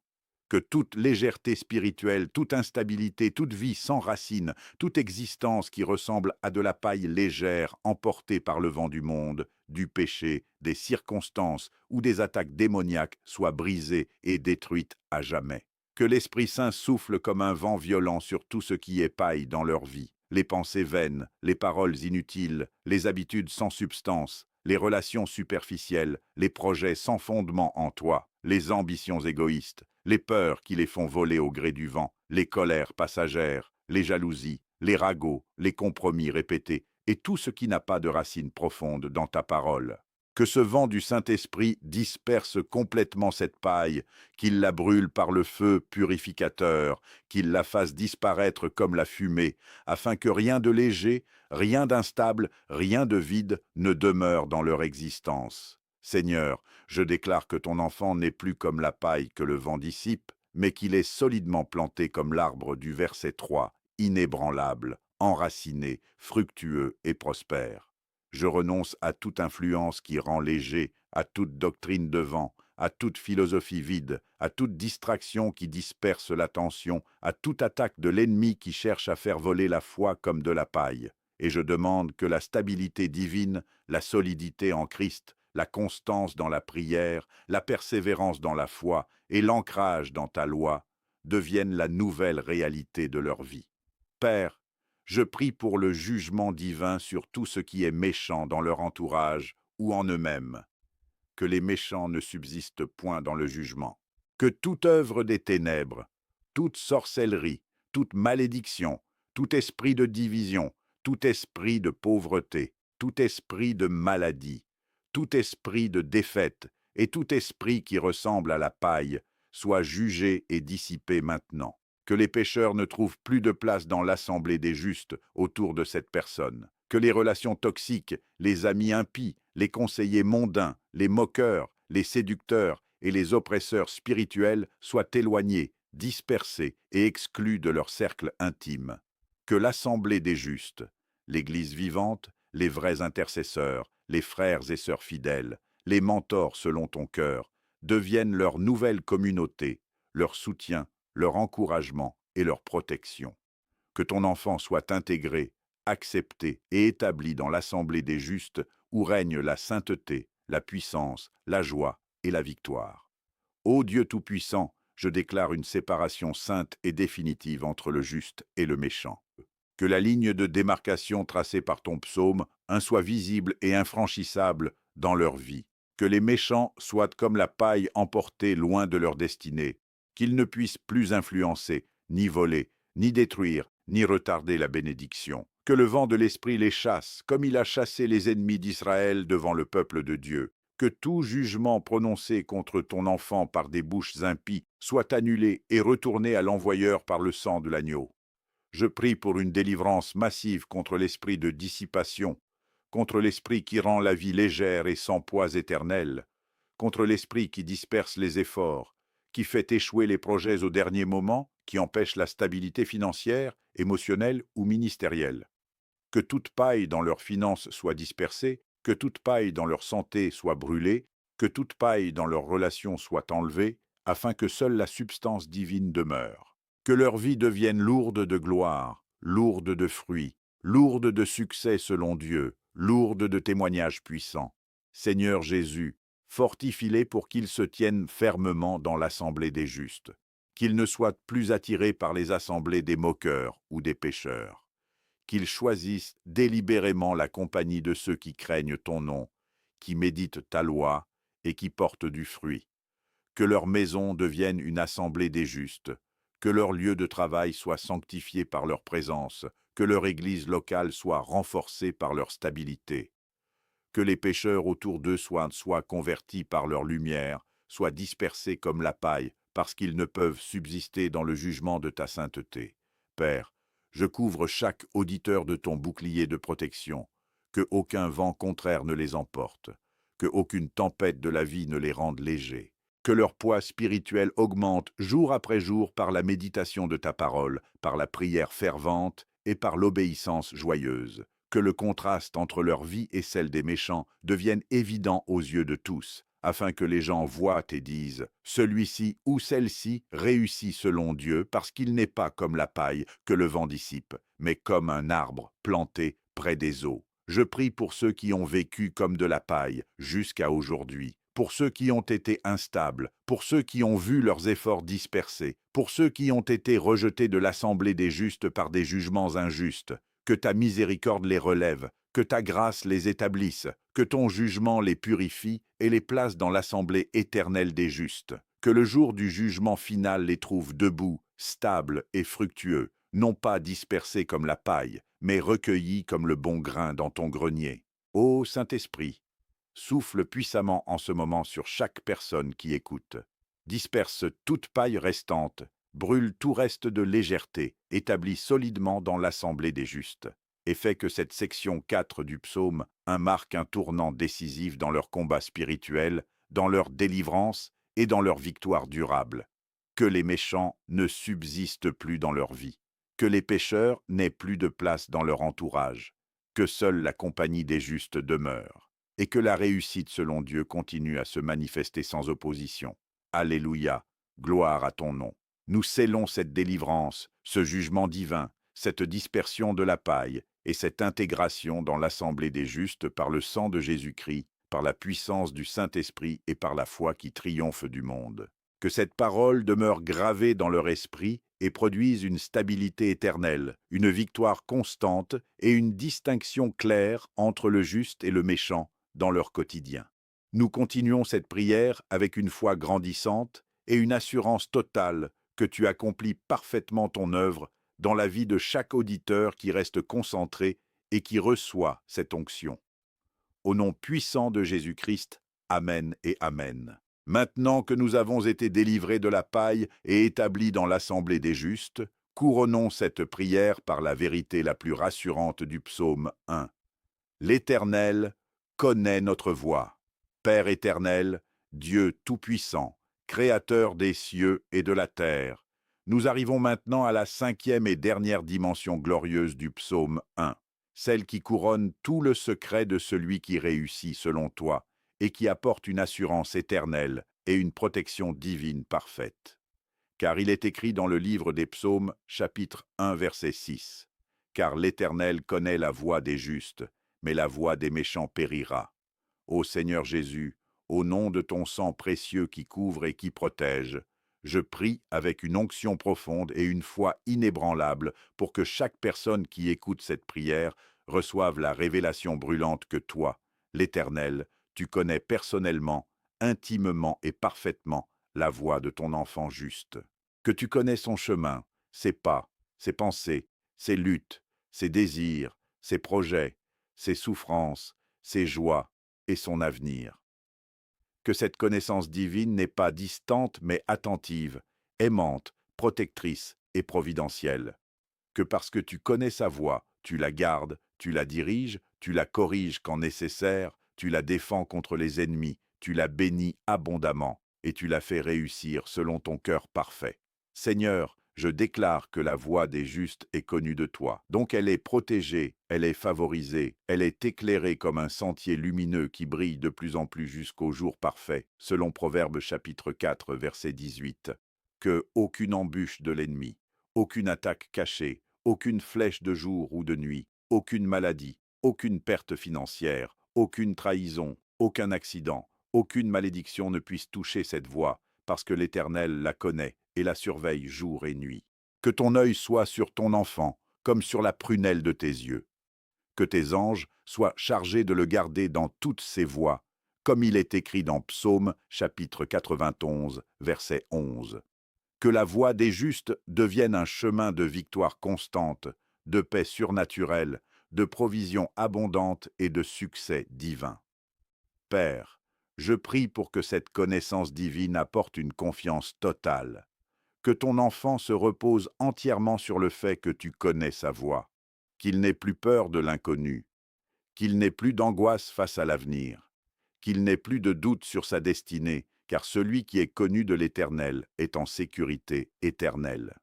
Que toute légèreté spirituelle, toute instabilité, toute vie sans racines, toute existence qui ressemble à de la paille légère emportée par le vent du monde, du péché, des circonstances ou des attaques démoniaques soit brisée et détruite à jamais. Que l'Esprit Saint souffle comme un vent violent sur tout ce qui est paille dans leur vie, les pensées vaines, les paroles inutiles, les habitudes sans substance, les relations superficielles, les projets sans fondement en toi, les ambitions égoïstes, les peurs qui les font voler au gré du vent, les colères passagères, les jalousies, les ragots, les compromis répétés, et tout ce qui n'a pas de racine profonde dans ta parole. Que ce vent du Saint-Esprit disperse complètement cette paille, qu'il la brûle par le feu purificateur, qu'il la fasse disparaître comme la fumée, afin que rien de léger, rien d'instable, rien de vide ne demeure dans leur existence. Seigneur, je déclare que ton enfant n'est plus comme la paille que le vent dissipe, mais qu'il est solidement planté comme l'arbre du verset 3, inébranlable, enraciné, fructueux et prospère. Je renonce à toute influence qui rend léger, à toute doctrine de vent, à toute philosophie vide, à toute distraction qui disperse l'attention, à toute attaque de l'ennemi qui cherche à faire voler la foi comme de la paille. Et je demande que la stabilité divine, la solidité en Christ, la constance dans la prière, la persévérance dans la foi et l'ancrage dans ta loi deviennent la nouvelle réalité de leur vie. Père, je prie pour le jugement divin sur tout ce qui est méchant dans leur entourage ou en eux-mêmes. Que les méchants ne subsistent point dans le jugement. Que toute œuvre des ténèbres, toute sorcellerie, toute malédiction, tout esprit de division, tout esprit de pauvreté, tout esprit de maladie, tout esprit de défaite et tout esprit qui ressemble à la paille soit jugé et dissipé maintenant. Que les pécheurs ne trouvent plus de place dans l'assemblée des justes autour de cette personne. Que les relations toxiques, les amis impies, les conseillers mondains, les moqueurs, les séducteurs et les oppresseurs spirituels soient éloignés, dispersés et exclus de leur cercle intime. Que l'assemblée des justes, l'Église vivante, les vrais intercesseurs, les frères et sœurs fidèles, les mentors selon ton cœur, deviennent leur nouvelle communauté, leur soutien, leur encouragement et leur protection. Que ton enfant soit intégré, accepté et établi dans l'assemblée des justes où règne la sainteté, la puissance, la joie et la victoire. Ô Dieu Tout-Puissant, je déclare une séparation sainte et définitive entre le juste et le méchant. Que la ligne de démarcation tracée par ton psaume soit visible et infranchissable dans leur vie. Que les méchants soient comme la paille emportés loin de leur destinée, qu'ils ne puissent plus influencer, ni voler, ni détruire, ni retarder la bénédiction. Que le vent de l'Esprit les chasse, comme il a chassé les ennemis d'Israël devant le peuple de Dieu. Que tout jugement prononcé contre ton enfant par des bouches impies soit annulé et retourné à l'envoyeur par le sang de l'agneau. Je prie pour une délivrance massive contre l'esprit de dissipation, contre l'esprit qui rend la vie légère et sans poids éternel, contre l'esprit qui disperse les efforts, qui fait échouer les projets au dernier moment, qui empêche la stabilité financière, émotionnelle ou ministérielle. Que toute paille dans leurs finances soit dispersée, que toute paille dans leur santé soit brûlée, que toute paille dans leurs relations soit enlevée, afin que seule la substance divine demeure. Que leur vie devienne lourde de gloire, lourde de fruits, lourde de succès selon Dieu, lourde de témoignages puissants. Seigneur Jésus, fortifie-les pour qu'ils se tiennent fermement dans l'assemblée des justes, qu'ils ne soient plus attirés par les assemblées des moqueurs ou des pécheurs, qu'ils choisissent délibérément la compagnie de ceux qui craignent ton nom, qui méditent ta loi et qui portent du fruit. Que leur maison devienne une assemblée des justes, que leur lieu de travail soit sanctifié par leur présence, que leur église locale soit renforcée par leur stabilité. que les pécheurs autour d'eux soient convertis par leur lumière, soient dispersés comme la paille, parce qu'ils ne peuvent subsister dans le jugement de ta sainteté. Père, je couvre chaque auditeur de ton bouclier de protection, que aucun vent contraire ne les emporte, que aucune tempête de la vie ne les rende légers, que leur poids spirituel augmente jour après jour par la méditation de ta parole, par la prière fervente et par l'obéissance joyeuse, que le contraste entre leur vie et celle des méchants devienne évident aux yeux de tous, afin que les gens voient et disent « Celui-ci ou celle-ci réussit selon Dieu parce qu'il n'est pas comme la paille que le vent dissipe, mais comme un arbre planté près des eaux. » Je prie pour ceux qui ont vécu comme de la paille jusqu'à aujourd'hui, pour ceux qui ont été instables, pour ceux qui ont vu leurs efforts dispersés, pour ceux qui ont été rejetés de l'assemblée des justes par des jugements injustes. Que ta miséricorde les relève, que ta grâce les établisse, que ton jugement les purifie et les place dans l'assemblée éternelle des justes. Que le jour du jugement final les trouve debout, stables et fructueux, non pas dispersés comme la paille, mais recueillis comme le bon grain dans ton grenier. Ô Saint-Esprit, souffle puissamment en ce moment sur chaque personne qui écoute. Disperse toute paille restante, brûle tout reste de légèreté, établis solidement dans l'assemblée des justes, et fais que cette section 4 du psaume 1 marque un tournant décisif dans leur combat spirituel, dans leur délivrance et dans leur victoire durable. Que les méchants ne subsistent plus dans leur vie, que les pécheurs n'aient plus de place dans leur entourage, que seule la compagnie des justes demeure, et que la réussite selon Dieu continue à se manifester sans opposition. Alléluia, gloire à ton nom. Nous scellons cette délivrance, ce jugement divin, cette dispersion de la paille et cette intégration dans l'assemblée des justes par le sang de Jésus-Christ, par la puissance du Saint-Esprit et par la foi qui triomphe du monde. Que cette parole demeure gravée dans leur esprit et produise une stabilité éternelle, une victoire constante et une distinction claire entre le juste et le méchant dans leur quotidien. Nous continuons cette prière avec une foi grandissante et une assurance totale que tu accomplis parfaitement ton œuvre dans la vie de chaque auditeur qui reste concentré et qui reçoit cette onction. Au nom puissant de Jésus-Christ, Amen et Amen. Maintenant que nous avons été délivrés de la paille et établis dans l'assemblée des justes, couronnons cette prière par la vérité la plus rassurante du psaume 1. L'Éternel connaît notre voie. Père éternel, Dieu tout-puissant, Créateur des cieux et de la terre, nous arrivons maintenant à la 5e et dernière dimension glorieuse du psaume 1, celle qui couronne tout le secret de celui qui réussit selon toi et qui apporte une assurance éternelle et une protection divine parfaite. Car il est écrit dans le livre des psaumes, chapitre 1, verset 6, « Car l'Éternel connaît la voie des justes, mais la voie des méchants périra. Ô Seigneur Jésus, au nom de ton sang précieux qui couvre et qui protège, je prie avec une onction profonde et une foi inébranlable pour que chaque personne qui écoute cette prière reçoive la révélation brûlante que toi, l'Éternel, tu connais personnellement, intimement et parfaitement la voie de ton enfant juste. Que tu connais son chemin, ses pas, ses pensées, ses luttes, ses désirs, ses projets, ses souffrances, ses joies et son avenir. Que cette connaissance divine n'est pas distante mais attentive, aimante, protectrice et providentielle. Que parce que tu connais sa voie, tu la gardes, tu la diriges, tu la corriges quand nécessaire, tu la défends contre les ennemis, tu la bénis abondamment et tu la fais réussir selon ton cœur parfait. Seigneur, je déclare que la voie des justes est connue de toi. Donc elle est protégée, elle est favorisée, elle est éclairée comme un sentier lumineux qui brille de plus en plus jusqu'au jour parfait, selon Proverbes chapitre 4, verset 18. Que aucune embûche de l'ennemi, aucune attaque cachée, aucune flèche de jour ou de nuit, aucune maladie, aucune perte financière, aucune trahison, aucun accident, aucune malédiction ne puisse toucher cette voie, parce que l'Éternel la connaît et la surveille jour et nuit. Que ton œil soit sur ton enfant, comme sur la prunelle de tes yeux. Que tes anges soient chargés de le garder dans toutes ses voies, comme il est écrit dans Psaume chapitre 91, verset 11. Que la voie des justes devienne un chemin de victoire constante, de paix surnaturelle, de provision abondante et de succès divin. Père, je prie pour que cette connaissance divine apporte une confiance totale, que ton enfant se repose entièrement sur le fait que tu connais sa voie, qu'il n'ait plus peur de l'inconnu, qu'il n'ait plus d'angoisse face à l'avenir, qu'il n'ait plus de doute sur sa destinée, car celui qui est connu de l'Éternel est en sécurité éternelle.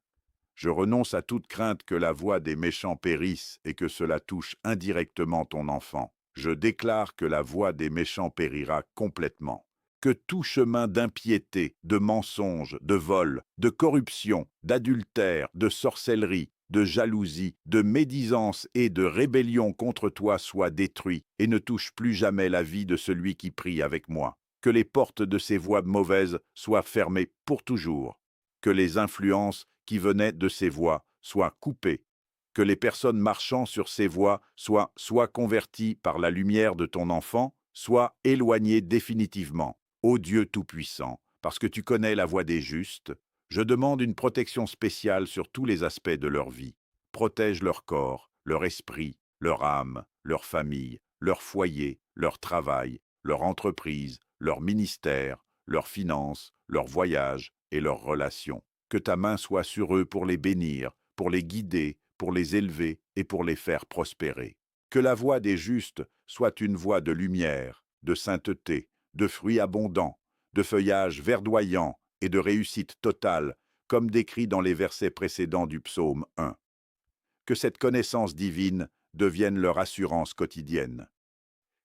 Je renonce à toute crainte que la voie des méchants périsse et que cela touche indirectement ton enfant. Je déclare que la voie des méchants périra complètement. Que tout chemin d'impiété, de mensonge, de vol, de corruption, d'adultère, de sorcellerie, de jalousie, de médisance et de rébellion contre toi soit détruit et ne touche plus jamais la vie de celui qui prie avec moi. Que les portes de ces voies mauvaises soient fermées pour toujours. Que les influences qui venaient de ces voies soient coupées. Que les personnes marchant sur ces voies soient soit converties par la lumière de ton enfant, soit éloignées définitivement. Ô Dieu Tout-Puissant, parce que tu connais la voie des justes, je demande une protection spéciale sur tous les aspects de leur vie. Protège leur corps, leur esprit, leur âme, leur famille, leur foyer, leur travail, leur entreprise, leur ministère, leurs finances, leurs voyages et leurs relations. Que ta main soit sur eux pour les bénir, pour les guider, pour les élever et pour les faire prospérer. Que la voie des justes soit une voie de lumière, de sainteté, de fruits abondants, de feuillage verdoyant et de réussite totale, comme décrit dans les versets précédents du psaume 1. Que cette connaissance divine devienne leur assurance quotidienne.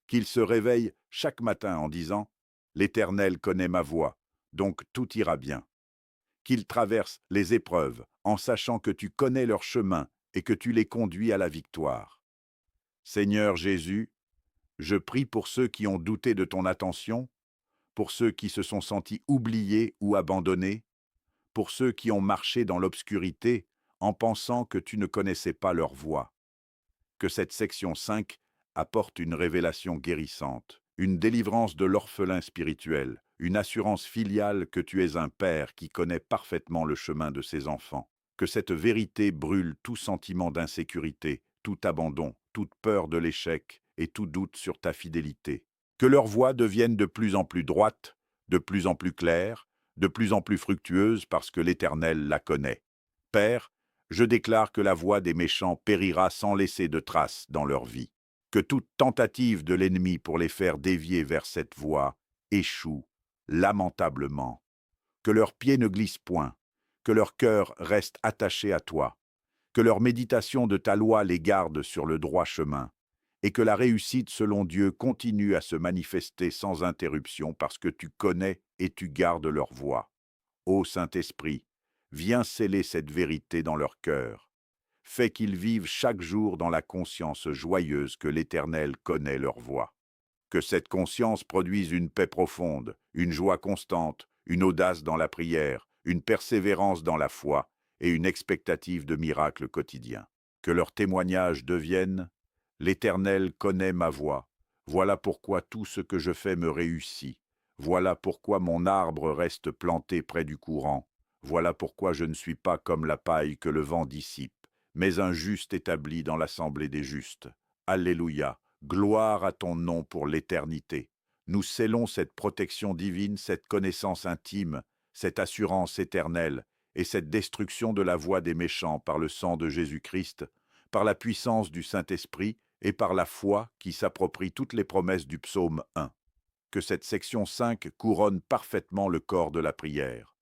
Qu'ils se réveillent chaque matin en disant « L'Éternel connaît ma voie, donc tout ira bien ». Qu'ils traversent les épreuves en sachant que tu connais leur chemin et que tu les conduis à la victoire. Seigneur Jésus, je prie pour ceux qui ont douté de ton attention, pour ceux qui se sont sentis oubliés ou abandonnés, pour ceux qui ont marché dans l'obscurité en pensant que tu ne connaissais pas leur voie. Que cette section 5 apporte une révélation guérissante, une délivrance de l'orphelin spirituel, une assurance filiale que tu es un père qui connaît parfaitement le chemin de ses enfants. Que cette vérité brûle tout sentiment d'insécurité, tout abandon, toute peur de l'échec et tout doute sur ta fidélité. Que leur voie devienne de plus en plus droite, de plus en plus claire, de plus en plus fructueuse parce que l'Éternel la connaît. Père, je déclare que la voie des méchants périra sans laisser de traces dans leur vie. Que toute tentative de l'ennemi pour les faire dévier vers cette voie échoue lamentablement. Que leurs pieds ne glissent point, que leur cœur reste attaché à toi, que leur méditation de ta loi les garde sur le droit chemin, et que la réussite selon Dieu continue à se manifester sans interruption parce que tu connais et tu gardes leur voie. Ô Saint-Esprit, viens sceller cette vérité dans leur cœur. Fais qu'ils vivent chaque jour dans la conscience joyeuse que l'Éternel connaît leur voie. Que cette conscience produise une paix profonde, une joie constante, une audace dans la prière, une persévérance dans la foi et une expectative de miracles quotidiens. Que leur témoignage devienne « L'Éternel connaît ma voie. Voilà pourquoi tout ce que je fais me réussit. Voilà pourquoi mon arbre reste planté près du courant. Voilà pourquoi je ne suis pas comme la paille que le vent dissipe, mais un juste établi dans l'assemblée des justes. Alléluia. Gloire à ton nom pour l'éternité. Nous scellons cette protection divine, cette connaissance intime, cette assurance éternelle et cette destruction de la voie des méchants par le sang de Jésus-Christ, par la puissance du Saint-Esprit et par la foi qui s'approprie toutes les promesses du psaume 1. Que cette section 5 couronne parfaitement le corps de la prière.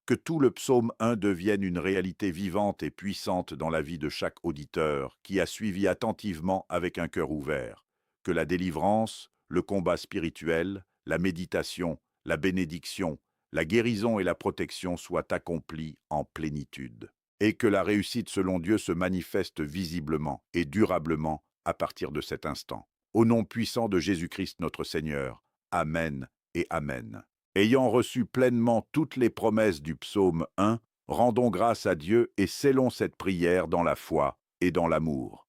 Que tout le psaume 1 devienne une réalité vivante et puissante dans la vie de chaque auditeur qui a suivi attentivement avec un cœur ouvert. Que la délivrance, le combat spirituel, la méditation, la bénédiction, la guérison et la protection soient accomplis en plénitude. Et que la réussite selon Dieu se manifeste visiblement et durablement à partir de cet instant. Au nom puissant de Jésus-Christ notre Seigneur. Amen et Amen. Ayant reçu pleinement toutes les promesses du psaume 1, rendons grâce à Dieu et scellons cette prière dans la foi et dans l'amour.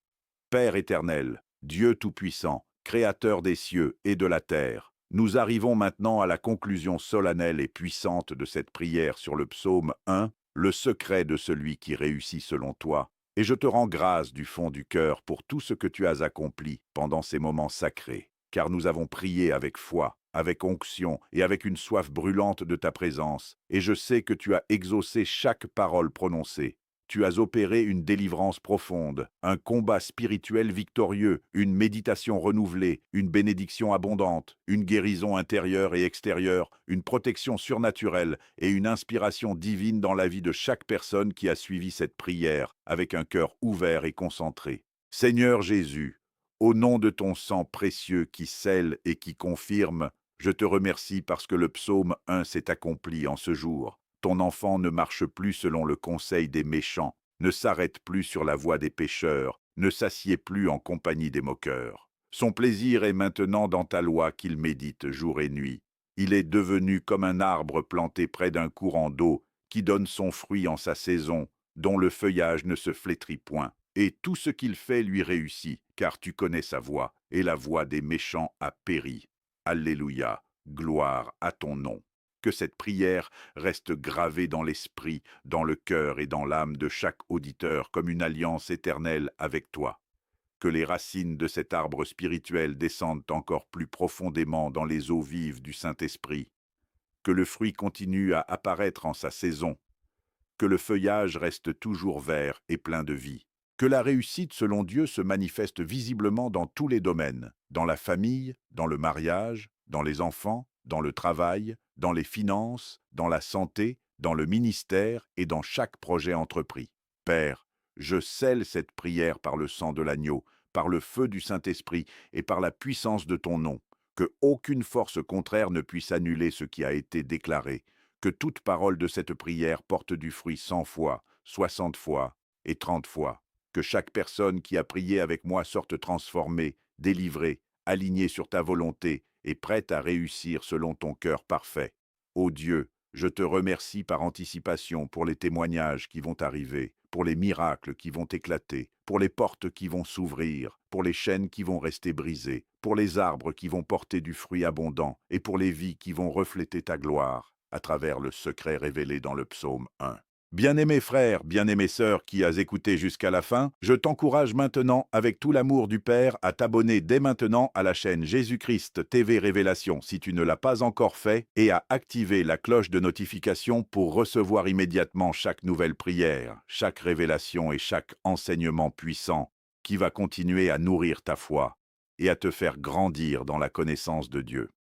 Père éternel, Dieu tout-puissant, Créateur des cieux et de la terre, nous arrivons maintenant à la conclusion solennelle et puissante de cette prière sur le psaume 1, le secret de celui qui réussit selon toi, et je te rends grâce du fond du cœur pour tout ce que tu as accompli pendant ces moments sacrés. car nous avons prié avec foi, avec onction et avec une soif brûlante de ta présence, et je sais que tu as exaucé chaque parole prononcée. Tu as opéré une délivrance profonde, un combat spirituel victorieux, une méditation renouvelée, une bénédiction abondante, une guérison intérieure et extérieure, une protection surnaturelle et une inspiration divine dans la vie de chaque personne qui a suivi cette prière avec un cœur ouvert et concentré. Seigneur Jésus, au nom de ton sang précieux qui scelle et qui confirme, je te remercie parce que le psaume 1 s'est accompli en ce jour. Ton enfant ne marche plus selon le conseil des méchants, ne s'arrête plus sur la voie des pécheurs, ne s'assied plus en compagnie des moqueurs. Son plaisir est maintenant dans ta loi qu'il médite jour et nuit. Il est devenu comme un arbre planté près d'un courant d'eau, qui donne son fruit en sa saison, dont le feuillage ne se flétrit point. Et tout ce qu'il fait lui réussit, car tu connais sa voie, et la voie des méchants a péri. Alléluia, gloire à ton nom. Que cette prière reste gravée dans l'esprit, dans le cœur et dans l'âme de chaque auditeur comme une alliance éternelle avec toi. Que les racines de cet arbre spirituel descendent encore plus profondément dans les eaux vives du Saint-Esprit. Que le fruit continue à apparaître en sa saison. Que le feuillage reste toujours vert et plein de vie. Que la réussite selon Dieu se manifeste visiblement dans tous les domaines, dans la famille, dans le mariage, dans les enfants, dans le travail, dans les finances, dans la santé, dans le ministère et dans chaque projet entrepris. Père, je scelle cette prière par le sang de l'agneau, par le feu du Saint-Esprit et par la puissance de ton nom. Que aucune force contraire ne puisse annuler ce qui a été déclaré. Que toute parole de cette prière porte du fruit 100 fois, 60 fois et 30 fois. Que chaque personne qui a prié avec moi sorte transformée, délivrée, alignée sur ta volonté et prête à réussir selon ton cœur parfait. Ô Dieu, je te remercie par anticipation pour les témoignages qui vont arriver, pour les miracles qui vont éclater, pour les portes qui vont s'ouvrir, pour les chaînes qui vont rester brisées, pour les arbres qui vont porter du fruit abondant et pour les vies qui vont refléter ta gloire à travers le secret révélé dans le psaume 1. Bien-aimés frères, bien-aimées sœurs qui as écouté jusqu'à la fin, je t'encourage maintenant, avec tout l'amour du Père, à t'abonner dès maintenant à la chaîne Jésus-Christ TV Révélation si tu ne l'as pas encore fait et à activer la cloche de notification pour recevoir immédiatement chaque nouvelle prière, chaque révélation et chaque enseignement puissant qui va continuer à nourrir ta foi et à te faire grandir dans la connaissance de Dieu.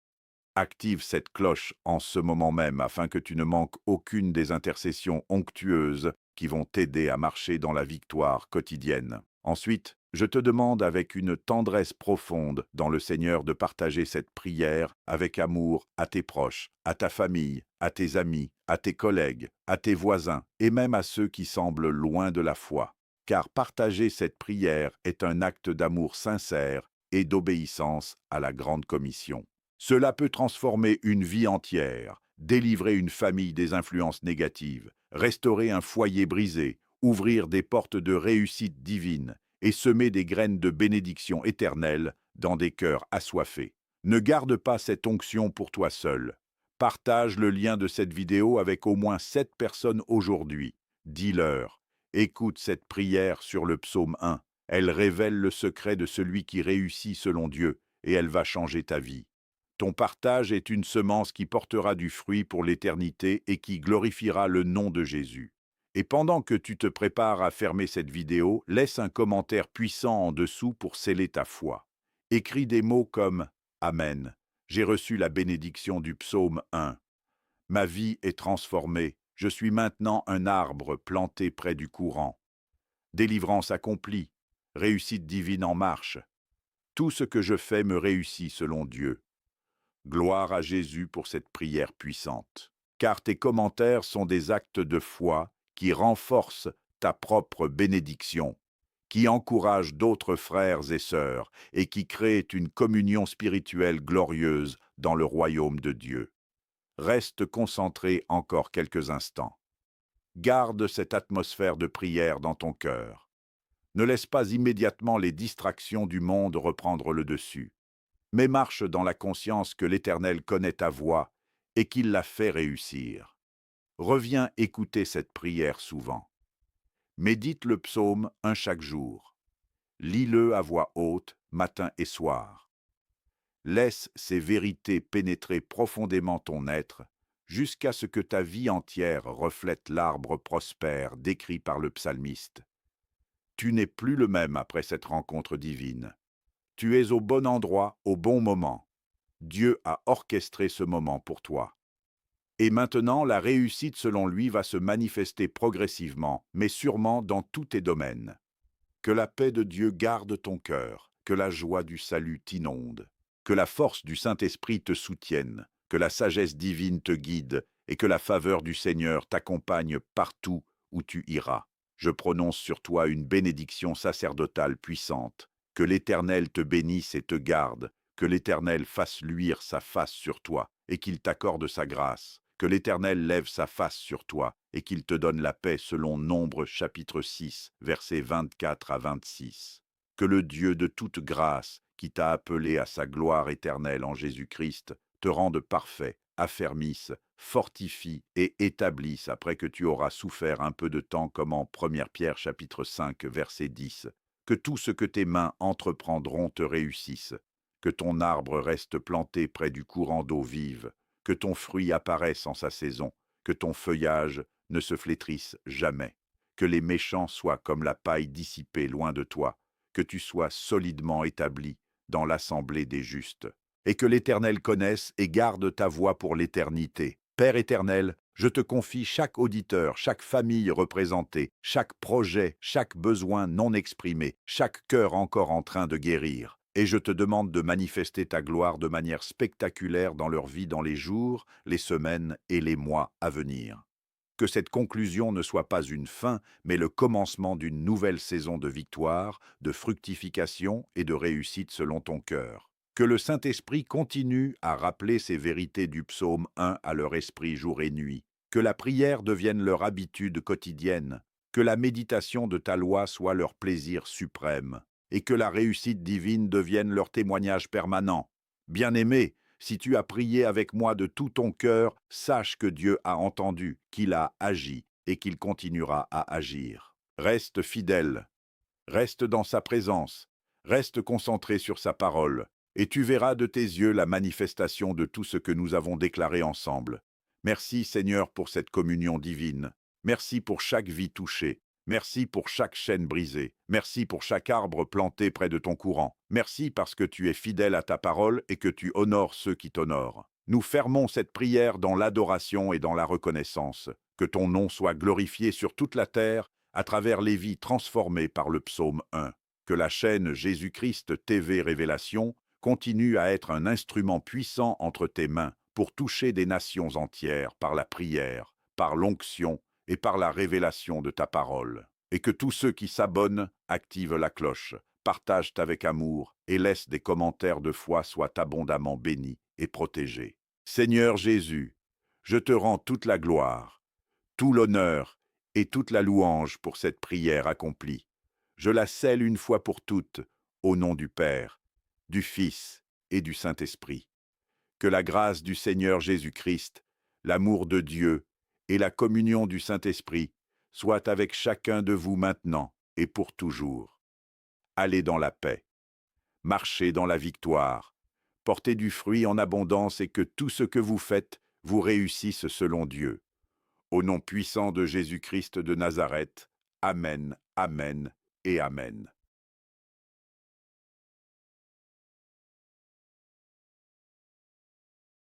Active cette cloche en ce moment même afin que tu ne manques aucune des intercessions onctueuses qui vont t'aider à marcher dans la victoire quotidienne. Ensuite, je te demande avec une tendresse profonde dans le Seigneur de partager cette prière avec amour à tes proches, à ta famille, à tes amis, à tes collègues, à tes voisins et même à ceux qui semblent loin de la foi. Car partager cette prière est un acte d'amour sincère et d'obéissance à la grande commission. Cela peut transformer une vie entière, délivrer une famille des influences négatives, restaurer un foyer brisé, ouvrir des portes de réussite divine et semer des graines de bénédiction éternelle dans des cœurs assoiffés. Ne garde pas cette onction pour toi seul. Partage le lien de cette vidéo avec au moins 7 personnes aujourd'hui. Dis-leur, écoute cette prière sur le psaume 1. Elle révèle le secret de celui qui réussit selon Dieu et elle va changer ta vie. Ton partage est une semence qui portera du fruit pour l'éternité et qui glorifiera le nom de Jésus. Et pendant que tu te prépares à fermer cette vidéo, laisse un commentaire puissant en dessous pour sceller ta foi. Écris des mots comme « Amen ». J'ai reçu la bénédiction du psaume 1. Ma vie est transformée. Je suis maintenant un arbre planté près du courant. Délivrance accomplie. Réussite divine en marche. Tout ce que je fais me réussit selon Dieu. Gloire à Jésus pour cette prière puissante. Car tes commentaires sont des actes de foi qui renforcent ta propre bénédiction, qui encouragent d'autres frères et sœurs et qui créent une communion spirituelle glorieuse dans le royaume de Dieu. Reste concentré encore quelques instants. Garde cette atmosphère de prière dans ton cœur. Ne laisse pas immédiatement les distractions du monde reprendre le dessus, mais marche dans la conscience que l'Éternel connaît ta voix et qu'il la fait réussir. Reviens écouter cette prière souvent. Médite le psaume un chaque jour. Lis-le à voix haute, matin et soir. Laisse ces vérités pénétrer profondément ton être, jusqu'à ce que ta vie entière reflète l'arbre prospère décrit par le psalmiste. Tu n'es plus le même après cette rencontre divine. Tu es au bon endroit, au bon moment. Dieu a orchestré ce moment pour toi. Et maintenant, la réussite selon lui va se manifester progressivement, mais sûrement dans tous tes domaines. Que la paix de Dieu garde ton cœur, que la joie du salut t'inonde, que la force du Saint-Esprit te soutienne, que la sagesse divine te guide et que la faveur du Seigneur t'accompagne partout où tu iras. Je prononce sur toi une bénédiction sacerdotale puissante. Que l'Éternel te bénisse et te garde, que l'Éternel fasse luire sa face sur toi et qu'il t'accorde sa grâce. Que l'Éternel lève sa face sur toi et qu'il te donne la paix selon Nombre chapitre 6, versets 24 à 26. Que le Dieu de toute grâce, qui t'a appelé à sa gloire éternelle en Jésus-Christ, te rende parfait, affermisse, fortifie et établisse après que tu auras souffert un peu de temps comme en 1 Pierre chapitre 5, verset 10. Que tout ce que tes mains entreprendront te réussisse. Que ton arbre reste planté près du courant d'eau vive, que ton fruit apparaisse en sa saison, que ton feuillage ne se flétrisse jamais, que les méchants soient comme la paille dissipée loin de toi, que tu sois solidement établi dans l'assemblée des justes, et que l'Éternel connaisse et garde ta voie pour l'éternité. Père éternel, je te confie chaque auditeur, chaque famille représentée, chaque projet, chaque besoin non exprimé, chaque cœur encore en train de guérir. Et je te demande de manifester ta gloire de manière spectaculaire dans leur vie dans les jours, les semaines et les mois à venir. Que cette conclusion ne soit pas une fin, mais le commencement d'une nouvelle saison de victoire, de fructification et de réussite selon ton cœur. Que le Saint-Esprit continue à rappeler ces vérités du psaume 1 à leur esprit jour et nuit. Que la prière devienne leur habitude quotidienne. Que la méditation de ta loi soit leur plaisir suprême. Et que la réussite divine devienne leur témoignage permanent. Bien-aimé, si tu as prié avec moi de tout ton cœur, sache que Dieu a entendu, qu'il a agi et qu'il continuera à agir. Reste fidèle, reste dans sa présence, reste concentré sur sa parole, et tu verras de tes yeux la manifestation de tout ce que nous avons déclaré ensemble. Merci Seigneur pour cette communion divine. Merci pour chaque vie touchée. Merci pour chaque chaîne brisée. Merci pour chaque arbre planté près de ton courant. Merci parce que tu es fidèle à ta parole et que tu honores ceux qui t'honorent. Nous fermons cette prière dans l'adoration et dans la reconnaissance. Que ton nom soit glorifié sur toute la terre à travers les vies transformées par le psaume 1. Que la chaîne Jésus-Christ TV Révélation continue à être un instrument puissant entre tes mains pour toucher des nations entières par la prière, par l'onction et par la révélation de ta parole. Et que tous ceux qui s'abonnent activent la cloche, partagent avec amour et laissent des commentaires de foi soient abondamment bénis et protégés. Seigneur Jésus, je te rends toute la gloire, tout l'honneur et toute la louange pour cette prière accomplie. Je la scelle une fois pour toutes, au nom du Père, du Fils et du Saint-Esprit. Que la grâce du Seigneur Jésus-Christ, l'amour de Dieu et la communion du Saint-Esprit soient avec chacun de vous maintenant et pour toujours. Allez dans la paix, marchez dans la victoire, portez du fruit en abondance et que tout ce que vous faites vous réussisse selon Dieu. Au nom puissant de Jésus-Christ de Nazareth, Amen, Amen et Amen.